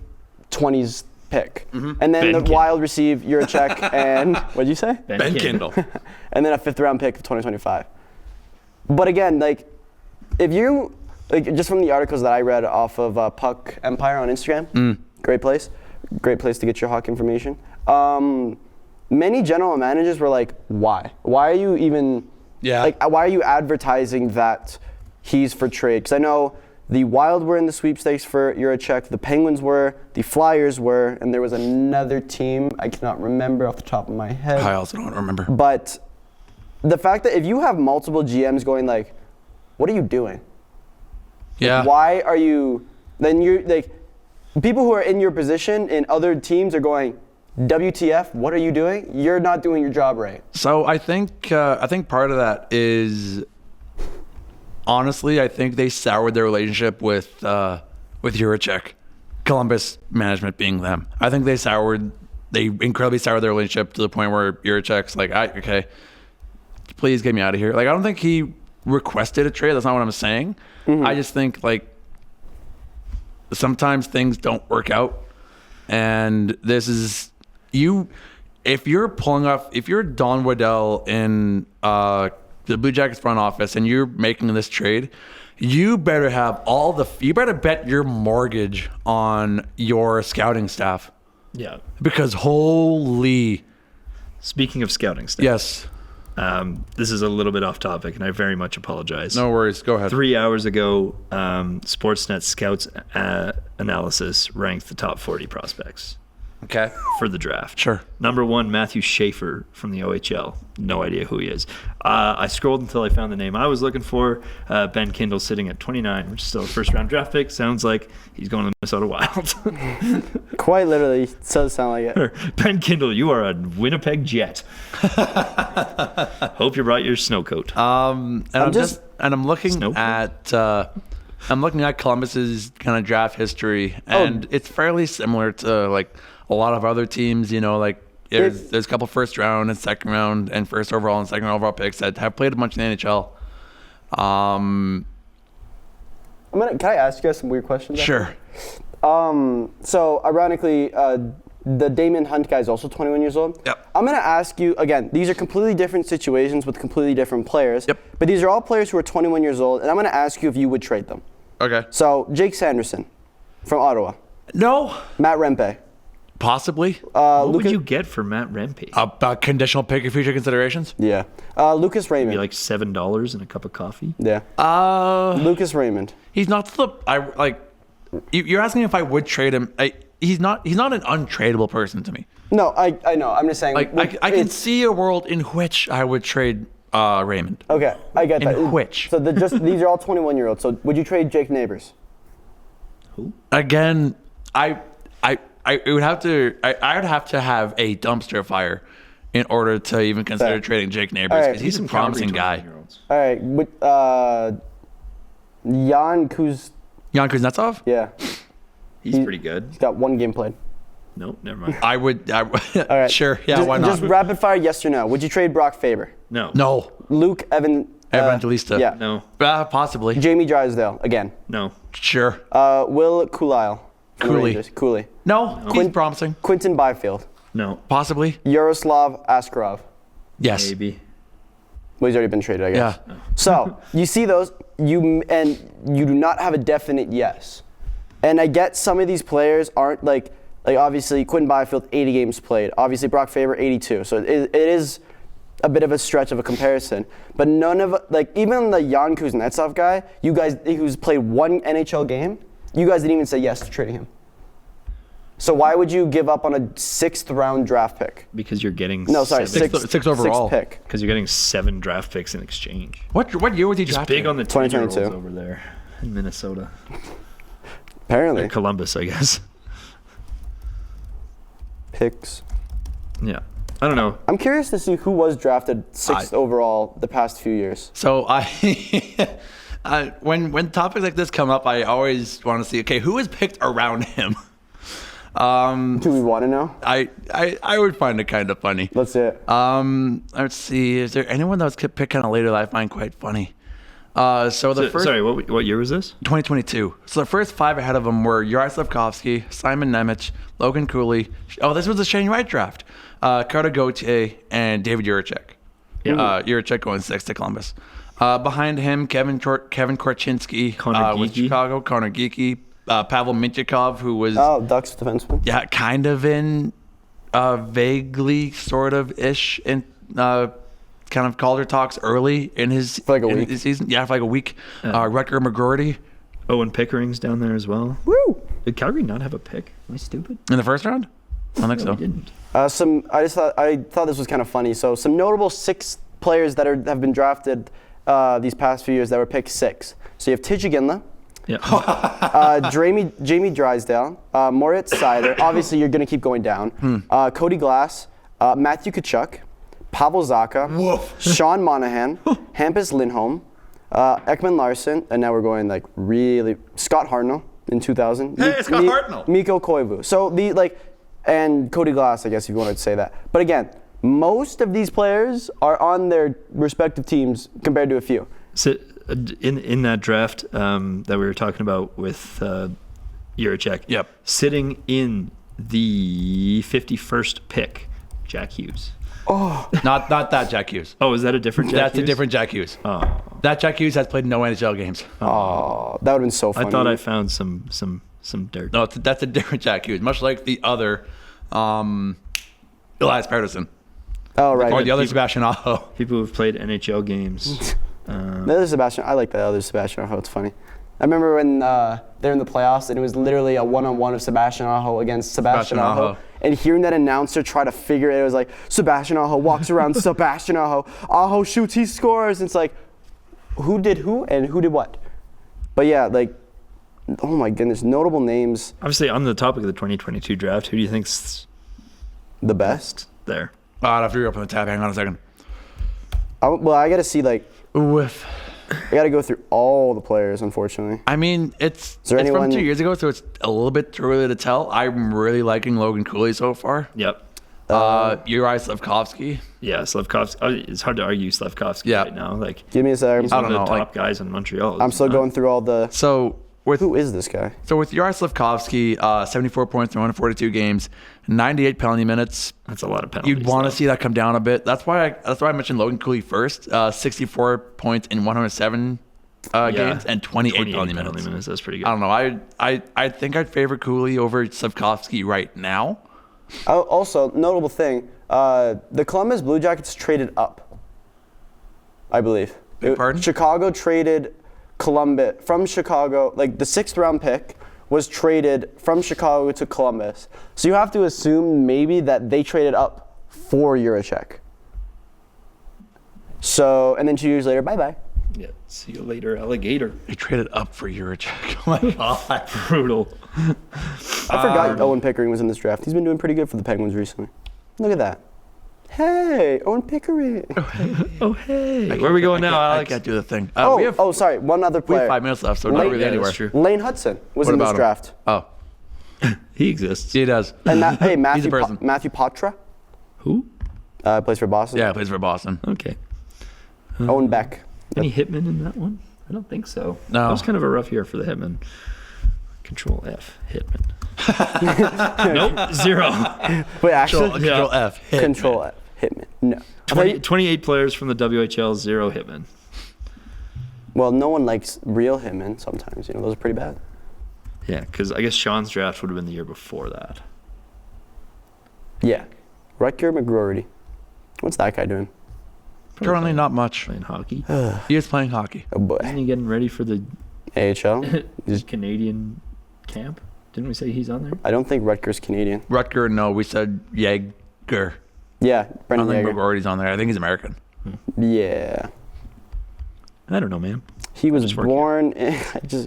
Speaker 5: 20s pick. And then the Wild receive Juracek and, what did you say?
Speaker 8: Ben Kindle.
Speaker 5: And then a 5th round pick of 2025. But again, like, if you, like, just from the articles that I read off of Puck Empire on Instagram, great place to get your hockey information. Many general managers were like, why? Why are you even, why are you advertising that he's for trade? Because I know the Wild were in the sweepstakes for Juracek, the Penguins were, the Flyers were, and there was another team I cannot remember off the top of my head.
Speaker 8: I also don't remember.
Speaker 5: But the fact that if you have multiple GMs going like, what are you doing?
Speaker 8: Yeah.
Speaker 5: Like, why are you, then you're like, people who are in your position in other teams are going, WTF, what are you doing? You're not doing your job right.
Speaker 8: So I think part of that is, honestly, I think they soured their relationship with Juracek, Columbus management being them. I think they incredibly soured their relationship to the point where Juracek's like, okay, please get me out of here. Like, I don't think he requested a trade. That's not what I'm saying. I just think, like, sometimes things don't work out. And this is, if you're Don Waddell in the Blue Jackets front office and you're making this trade, you better have you better bet your mortgage on your scouting staff.
Speaker 2: Yeah.
Speaker 8: Because holy.
Speaker 2: Speaking of scouting staff.
Speaker 8: Yes.
Speaker 2: This is a little bit off topic, and I very much apologize.
Speaker 8: No worries. Go ahead.
Speaker 2: 3 hours ago, Sportsnet Scouts analysis ranked the top 40 prospects.
Speaker 8: Okay.
Speaker 2: For the draft.
Speaker 8: Sure.
Speaker 2: Number 1, Matthew Schaefer from the OHL. No idea who he is. I scrolled until I found the name I was looking for. Ben Kindle sitting at 29, which is still a first-round draft pick. Sounds like he's going to the Minnesota Wild.
Speaker 5: Quite literally, it does sound like it.
Speaker 2: Ben Kindle, you are a Winnipeg Jet. Hope you brought your snow coat.
Speaker 8: I'm looking at Columbus's kind of draft history, and it's fairly similar to like a lot of other teams. You know, like there's a couple first round and second round and first overall and second overall picks that have played a bunch in the NHL.
Speaker 5: Can I ask you guys some weird questions?
Speaker 8: Sure.
Speaker 5: So ironically, the Damon Hunt guy is also 21 years old.
Speaker 8: Yep.
Speaker 5: I'm going to ask you, again, these are completely different situations with completely different players.
Speaker 8: Yep.
Speaker 5: But these are all players who are 21 years old, and I'm going to ask you if you would trade them.
Speaker 8: Okay.
Speaker 5: So Jake Sanderson from Ottawa.
Speaker 8: No.
Speaker 5: Matt Rempe.
Speaker 8: Possibly.
Speaker 2: What would you get for Matt Rempe?
Speaker 8: A conditional pick of future considerations?
Speaker 5: Yeah. Lucas Raymond.
Speaker 2: Maybe like $7 and a cup of coffee?
Speaker 5: Yeah. Lucas Raymond.
Speaker 8: He's not you're asking if I would trade him. He's not an untradeable person to me.
Speaker 5: No, I know. I'm just saying.
Speaker 8: I can see a world in which I would trade Raymond.
Speaker 5: Okay, I get that.
Speaker 8: In which?
Speaker 5: So these are all 21-year-olds. So would you trade Jake Neighbors?
Speaker 2: Who?
Speaker 8: Again, I would have to have a dumpster fire in order to even consider trading Jake Neighbors because he's a promising guy.
Speaker 5: All right, Jan
Speaker 8: Kuznetsov?
Speaker 5: Yeah.
Speaker 2: He's pretty good.
Speaker 5: He's got 1 game played.
Speaker 2: Nope, never mind.
Speaker 8: I would.
Speaker 5: All right.
Speaker 8: Sure. Yeah. Why not?
Speaker 5: Just rapid fire, yes or no. Would you trade Brock Faber?
Speaker 2: No.
Speaker 8: No.
Speaker 5: Luke
Speaker 8: Evangelista.
Speaker 5: Yeah.
Speaker 2: No.
Speaker 8: Possibly.
Speaker 5: Jamie Drysdale again.
Speaker 2: No.
Speaker 8: Sure.
Speaker 5: Will Cooley. Cooley.
Speaker 8: No. He's promising.
Speaker 5: Quinton Byfield.
Speaker 2: No.
Speaker 8: Possibly.
Speaker 5: Yaroslav Askarov.
Speaker 8: Yes.
Speaker 2: Maybe.
Speaker 5: Well, he's already been traded, I guess.
Speaker 8: Yeah.
Speaker 5: So you see those, you do not have a definite yes. And I get some of these players aren't like obviously Quinton Byfield 80 games played. Obviously Brock Faber 82. So it is a bit of a stretch of a comparison. But none of even the Jan Kuznetsov guy, you guys who's played 1 NHL game, you guys didn't even say yes to trading him. So why would you give up on a 6th round draft pick?
Speaker 2: Because you're getting
Speaker 8: six overall.
Speaker 5: 6th pick.
Speaker 2: Because you're getting 7 draft picks in exchange.
Speaker 8: What year was he
Speaker 2: Just
Speaker 8: drafted?
Speaker 2: big on the
Speaker 5: 2022
Speaker 2: over there in Minnesota.
Speaker 5: Apparently.
Speaker 2: Or Columbus, I guess.
Speaker 5: Picks.
Speaker 2: Yeah. I don't know.
Speaker 5: I'm curious to see who was drafted 6th overall the past few years.
Speaker 8: So when topics like this come up, I always want to see, okay, who is picked around him?
Speaker 5: Do we want to know?
Speaker 8: I would find it kind of funny.
Speaker 5: Let's see it.
Speaker 8: Let's see. Is there anyone that was picked kind of later that I find quite funny? So the first.
Speaker 2: Sorry, what year was this?
Speaker 8: 2022. So the first 5 ahead of him were Juraj Slafkovsky, Simon Nemec, Logan Cooley. Oh, this was the Shane Wright draft. Carter Gauthier and David Juracek.
Speaker 2: Yeah.
Speaker 8: Juracek going 6th to Columbus. Behind him, Kevin Korchinski with Chicago, Connor Geeky, Pavel Mintyukov, who was
Speaker 5: Ducks defenseman.
Speaker 8: Yeah, kind of in vaguely sort of ish in kind of Calder talks early in his
Speaker 5: for like a week.
Speaker 8: His season. Yeah, for like a week. Rutger McGroarty.
Speaker 2: Owen Pickering's down there as well.
Speaker 5: Woo!
Speaker 2: Did Calgary not have a pick? Am I stupid?
Speaker 8: In the first round? I don't think so.
Speaker 2: We didn't.
Speaker 5: I thought this was kind of funny. So some notable 6 players that have been drafted these past few years that were picked 6. So you have Tijji Ginla.
Speaker 2: Yeah.
Speaker 5: Jamie Drysdale, Moritz Seider. Obviously, you're going to keep going down. Cody Glass, Matthew Tkachuk, Pavel Zacha, Sean Monahan, Hampus Lindholm, Ekman Larson, and now we're going like really Scott Hartnell in 2000.
Speaker 8: Hey, Scott Hartnell.
Speaker 5: Mikko Koivu. So and Cody Glass, I guess if you wanted to say that. But again, most of these players are on their respective teams compared to a few.
Speaker 2: So in that draft that we were talking about with Juracek,
Speaker 8: yep,
Speaker 2: sitting in the 51st pick, Jack Hughes.
Speaker 5: Oh,
Speaker 8: not that Jack Hughes.
Speaker 2: Oh, is that a different Jack Hughes?
Speaker 8: That's a different Jack Hughes.
Speaker 2: Oh,
Speaker 8: that Jack Hughes has played no NHL games.
Speaker 5: Oh, that would have been so funny.
Speaker 2: I thought I found some dirt.
Speaker 8: No, that's a different Jack Hughes, much like the other Elias Pettersson.
Speaker 5: Oh, right.
Speaker 8: Or the other Sebastian Aho.
Speaker 2: People who've played NHL games.
Speaker 5: The other Sebastian, I like that other Sebastian Aho. It's funny. I remember when they're in the playoffs and it was literally a one-on-one of Sebastian Aho against Sebastian Aho. And hearing that announcer try to figure it was like, Sebastian Aho walks around Sebastian Aho. Aho shoots, he scores. And it's like, who did who and who did what? But yeah, like, oh my goodness, notable names.
Speaker 2: Obviously, on the topic of the 2022 draft, who do you think's
Speaker 5: the best
Speaker 2: there?
Speaker 8: I'd have to go up on the tab. Hang on a second.
Speaker 5: Well, I got to see, like,
Speaker 8: Oof.
Speaker 5: I got to go through all the players, unfortunately.
Speaker 8: I mean, it's from 2 years ago, so it's a little bit too early to tell. I'm really liking Logan Cooley so far.
Speaker 2: Yep.
Speaker 8: Juraj Slafkovsky.
Speaker 2: Yeah, Slafkovsky. It's hard to argue Slafkovsky right now. Like,
Speaker 5: give me a second.
Speaker 2: He's one of the top guys in Montreal.
Speaker 5: I'm still going through all the.
Speaker 8: So
Speaker 5: who is this guy?
Speaker 8: So with Juraj Slafkovsky, 74 points in 142 games, 98 penalty minutes.
Speaker 2: That's a lot of penalties.
Speaker 8: You'd want to see that come down a bit. That's why I mentioned Logan Cooley first. 64 points in 107 games and 28 penalty minutes.
Speaker 2: That's pretty good.
Speaker 8: I don't know. I think I'd favor Cooley over Slafkovsky right now.
Speaker 5: Also, notable thing, the Columbus Blue Jackets traded up, I believe.
Speaker 8: Pardon?
Speaker 5: Chicago traded Columbus from Chicago, like the 6th round pick was traded from Chicago to Columbus. So you have to assume maybe that they traded up for Juracek. So, and then 2 years later, bye-bye.
Speaker 2: Yeah, see you later, alligator.
Speaker 8: They traded up for Juracek. Oh my God.
Speaker 2: Brutal.
Speaker 5: I forgot Owen Pickering was in this draft. He's been doing pretty good for the Penguins recently. Look at that. Hey, Owen Pickering.
Speaker 2: Oh, hey. Where are we going now, Alex?
Speaker 8: I can't do the thing.
Speaker 5: Sorry. One other player.
Speaker 8: We have 5 minutes left, so not really anywhere.
Speaker 5: Lane Hudson was in this draft.
Speaker 8: Oh.
Speaker 2: He exists.
Speaker 8: He does.
Speaker 5: And
Speaker 8: He's a person.
Speaker 5: Matthew Poitras.
Speaker 2: Who?
Speaker 5: Plays for Boston.
Speaker 8: Yeah, plays for Boston.
Speaker 2: Okay.
Speaker 5: Owen Beck.
Speaker 2: Any Hitmen in that one? I don't think so.
Speaker 8: No.
Speaker 2: That was kind of a rough year for the Hitmen. Control F, Hitman. Nope, 0.
Speaker 5: Wait, actually?
Speaker 8: Control F, Hitman.
Speaker 5: Control F, Hitman. No.
Speaker 2: 28 players from the WHL, 0 Hitmen.
Speaker 5: Well, no one likes real Hitmen sometimes. Those are pretty bad.
Speaker 2: Yeah, because I guess Sean's draft would have been the year before that.
Speaker 5: Yeah. Rutger McGroarty. What's that guy doing?
Speaker 8: Currently not much.
Speaker 2: Playing hockey.
Speaker 8: He is playing hockey.
Speaker 5: Oh, boy.
Speaker 2: Isn't he getting ready for the
Speaker 5: AHL?
Speaker 2: Canadian camp? Didn't we say he's on there?
Speaker 5: I don't think Rutger's Canadian.
Speaker 8: Rutger, no. We said Yeager.
Speaker 5: Yeah,
Speaker 8: I don't
Speaker 5: Brendan
Speaker 8: think
Speaker 5: Yeager.
Speaker 8: McGroarty's on there. I think he's American.
Speaker 5: Yeah.
Speaker 2: I don't know, man.
Speaker 5: He was born in,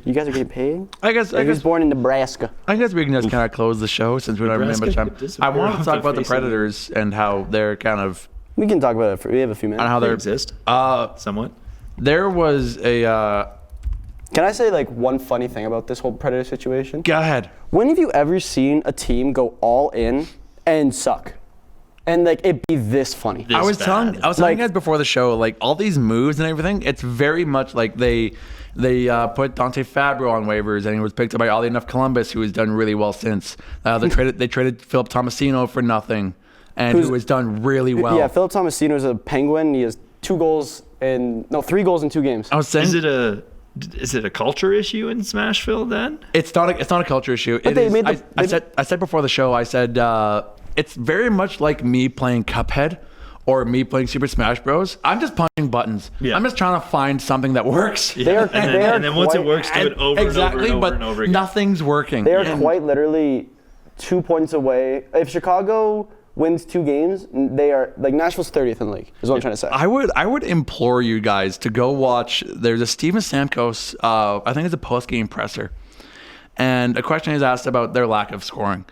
Speaker 5: you guys are getting paid?
Speaker 8: I guess
Speaker 5: he was born in Nebraska.
Speaker 8: I guess we can just kind of close the show since we don't remember much time. I wanted to talk about the Predators and how they're kind of.
Speaker 5: We can talk about it. We have a few minutes.
Speaker 8: On how they
Speaker 2: exist. Somewhat.
Speaker 8: There was a
Speaker 5: Can I say like one funny thing about this whole Predator situation?
Speaker 8: Go ahead.
Speaker 5: When have you ever seen a team go all in and suck? And like it be this funny.
Speaker 8: I was telling you guys before the show, like all these moves and everything, it's very much like they put Dante Fabro on waivers and he was picked up by oddly enough Columbus, who has done really well since. They traded Philip Tomasino for nothing, and who has done really well.
Speaker 5: Yeah, Philip Tomasino is a Penguin. He has 3 goals in 2 games.
Speaker 8: I was saying,
Speaker 2: is it a culture issue in Smashville then?
Speaker 8: It's not a culture issue.
Speaker 5: But
Speaker 8: I said before the show, I said it's very much like me playing Cuphead or me playing Super Smash Bros. I'm just punching buttons. Yeah. I'm just trying to find something that works.
Speaker 2: Yeah. And then once it works, do it over and over again.
Speaker 8: Nothing's working.
Speaker 5: They are quite literally 2 points away. If Chicago wins 2 games, they are like Nashville's 30th in the league. Is what I'm trying to say.
Speaker 8: I would implore you guys to go watch. There's a Steven Stamkos. I think it's a post-game presser, and a question is asked about their lack of scoring.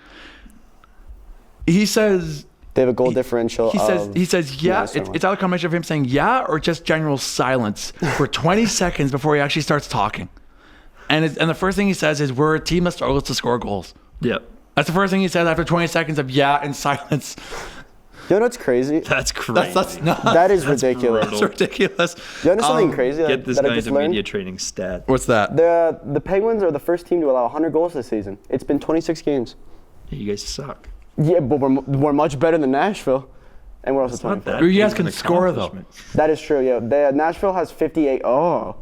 Speaker 8: He says
Speaker 5: they have a goal differential.
Speaker 8: He says yeah. It's either a combination of him saying yeah or just general silence for 20 seconds before he actually starts talking. And the first thing he says is, "We're a team that struggles to score goals."
Speaker 2: Yep.
Speaker 8: That's the first thing he says after 20 seconds of yeah and silence.
Speaker 5: You know what's crazy?
Speaker 2: That's crazy.
Speaker 5: That is ridiculous.
Speaker 8: That's ridiculous.
Speaker 5: You know something crazy?
Speaker 2: Get this guy into media training stat.
Speaker 8: What's that?
Speaker 5: The Penguins are the first team to allow 100 goals this season. It's been 26 games.
Speaker 2: Yeah, you guys suck.
Speaker 5: Yeah, but we're much better than Nashville. And we're also 24.
Speaker 8: You guys can score, though.
Speaker 5: That is true, yeah. Nashville has 58. Oh.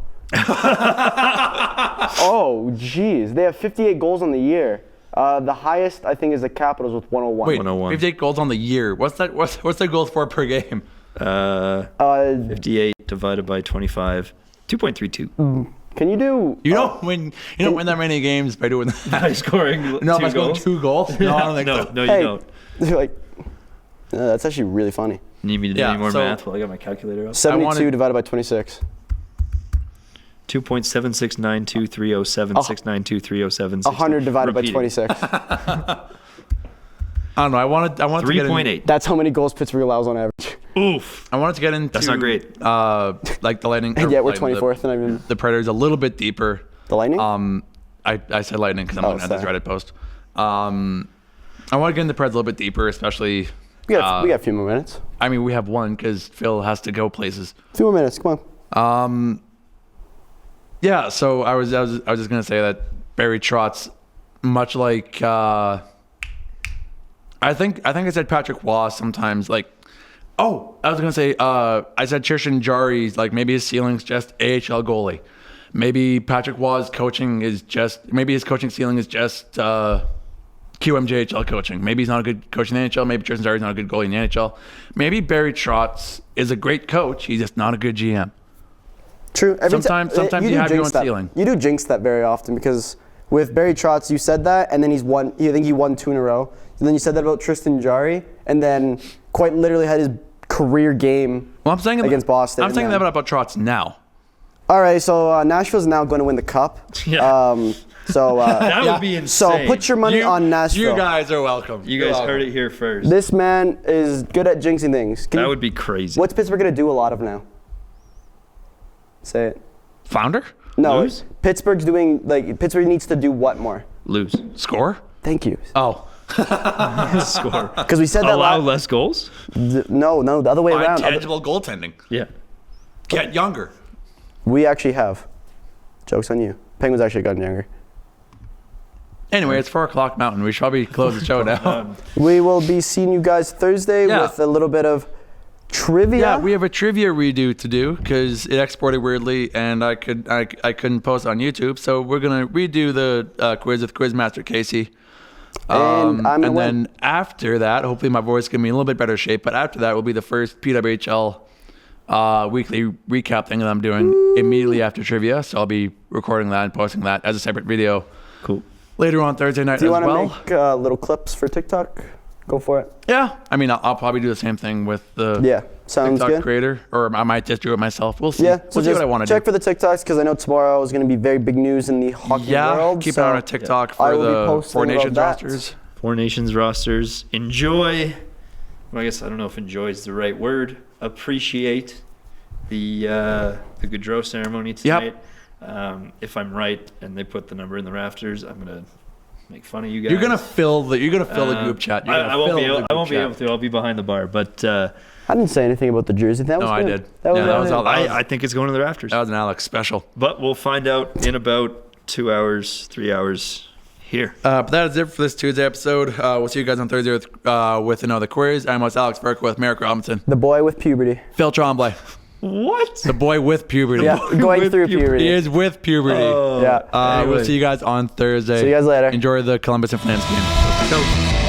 Speaker 5: Oh, jeez. They have 58 goals on the year. The highest, I think, is the Capitals with 101.
Speaker 8: Wait,
Speaker 2: 101.
Speaker 8: 58 goals on the year. What's their goals for per game?
Speaker 2: 58 divided by 25. 2.32.
Speaker 5: Can you do?
Speaker 8: You don't win that many games by doing that.
Speaker 2: By scoring by
Speaker 8: scoring 2 goals? No, I don't think so.
Speaker 2: No, you don't.
Speaker 5: Like, that's actually really funny.
Speaker 2: Need me to do any more math while I got my calculator up?
Speaker 5: 72 divided by 26.
Speaker 2: 2.76923076923076.
Speaker 5: 100 divided by 26.
Speaker 8: I don't know. I wanted
Speaker 2: 3.8.
Speaker 5: That's how many goals Pittsburgh allows on average.
Speaker 2: Oof.
Speaker 8: I wanted to get into.
Speaker 2: That's not great.
Speaker 8: Like the Lightning.
Speaker 5: Yeah, we're 24th, and I mean
Speaker 8: the Predators a little bit deeper.
Speaker 5: The Lightning.
Speaker 8: I said Lightning because I'm looking at this Reddit post. I want to get into the Preds a little bit deeper, especially.
Speaker 5: We got a few more minutes.
Speaker 8: I mean, we have one because Phil has to go places.
Speaker 5: A few more minutes. Come on.
Speaker 8: Yeah. So I was just gonna say that Barry Trotz, much like I think I said Patrick Waugh sometimes like. Oh, I was gonna say I said Tristan Jarry's like maybe his ceiling's just AHL goalie. Maybe Patrick Waugh's coaching is just maybe his coaching ceiling is just QMJHL coaching. Maybe he's not a good coach in the NHL. Maybe Tristan Jarry's not a good goalie in the NHL. Maybe Barry Trotz is a great coach. He's just not a good GM.
Speaker 5: True.
Speaker 8: Sometimes you have your own ceiling.
Speaker 5: You do jinx that very often because with Barry Trotz, you said that, and then he's won. I think he won 2 in a row. And then you said that about Tristan Jarry, and then quite literally had his career game against Boston.
Speaker 8: I'm saying that about Trotz now.
Speaker 5: All right, so Nashville's now going to win the Cup.
Speaker 2: Yeah. That would be insane.
Speaker 5: So put your money on Nashville.
Speaker 8: You guys are welcome.
Speaker 2: You guys heard it here first.
Speaker 5: This man is good at jinxing things.
Speaker 2: That would be crazy.
Speaker 5: What's Pittsburgh going to do a lot of now? Say it.
Speaker 8: Flounder?
Speaker 5: No.
Speaker 2: Lose?
Speaker 5: Pittsburgh needs to do what more?
Speaker 2: Lose.
Speaker 8: Score?
Speaker 5: Thank you.
Speaker 8: Oh.
Speaker 2: Score.
Speaker 5: Because we said that
Speaker 2: allow less goals?
Speaker 5: No, the other way around.
Speaker 8: Tangible goaltending.
Speaker 2: Yeah.
Speaker 8: Get younger.
Speaker 5: We actually have. Joke's on you. Penguins actually gotten younger.
Speaker 8: Anyway, it's 4:00 Mountain. We should probably close the show now.
Speaker 5: We will be seeing you guys Thursday with a little bit of trivia.
Speaker 8: Yeah, we have a trivia redo to do because it exported weirdly, and I couldn't post it on YouTube. So we're gonna redo the quiz with Quizmaster Casey.
Speaker 5: And
Speaker 8: then after that, hopefully my voice can be in a little bit better shape. But after that will be the first PWHL weekly recap thing that I'm doing immediately after trivia. So I'll be recording that and posting that as a separate video.
Speaker 2: Cool.
Speaker 8: Later on Thursday night as well.
Speaker 5: Do you want to make little clips for TikTok? Go for it.
Speaker 8: Yeah. I mean, I'll probably do the same thing with the
Speaker 5: sounds
Speaker 8: TikTok
Speaker 5: good.
Speaker 8: creator, or I might just do it myself. We'll see.
Speaker 5: Yeah,
Speaker 8: we'll see what I want to do.
Speaker 5: Check for the TikToks because I know tomorrow is going to be very big news in the hockey world.
Speaker 8: Keep an eye on TikTok for the Four Nations rosters.
Speaker 2: Four Nations rosters. Enjoy. Well, I guess I don't know if enjoy is the right word. Appreciate the Gaudreau ceremony tonight. If I'm right and they put the number in the rafters, I'm gonna make fun of you guys.
Speaker 8: You're gonna fill the group chat.
Speaker 2: I won't be able to. I'll be behind the bar. But
Speaker 5: I didn't say anything about the jersey. That was
Speaker 8: I
Speaker 5: good.
Speaker 8: did.
Speaker 5: That was
Speaker 8: all.
Speaker 2: I think it's going to the rafters.
Speaker 8: That was an Alex special.
Speaker 2: But we'll find out in about 2 hours, 3 hours here.
Speaker 8: But that is it for this Tuesday episode. We'll see you guys on Thursday with another quiz. I'm Alex Burke with Marek Robinson.
Speaker 5: The boy with puberty.
Speaker 8: Phil Tremblay.
Speaker 2: What?
Speaker 8: The boy with puberty.
Speaker 5: Yeah, going through puberty.
Speaker 8: He is with puberty.
Speaker 5: Yeah.
Speaker 8: We'll see you guys on Thursday.
Speaker 5: See you guys later.
Speaker 8: Enjoy the Columbus and Flames game.
Speaker 2: Go.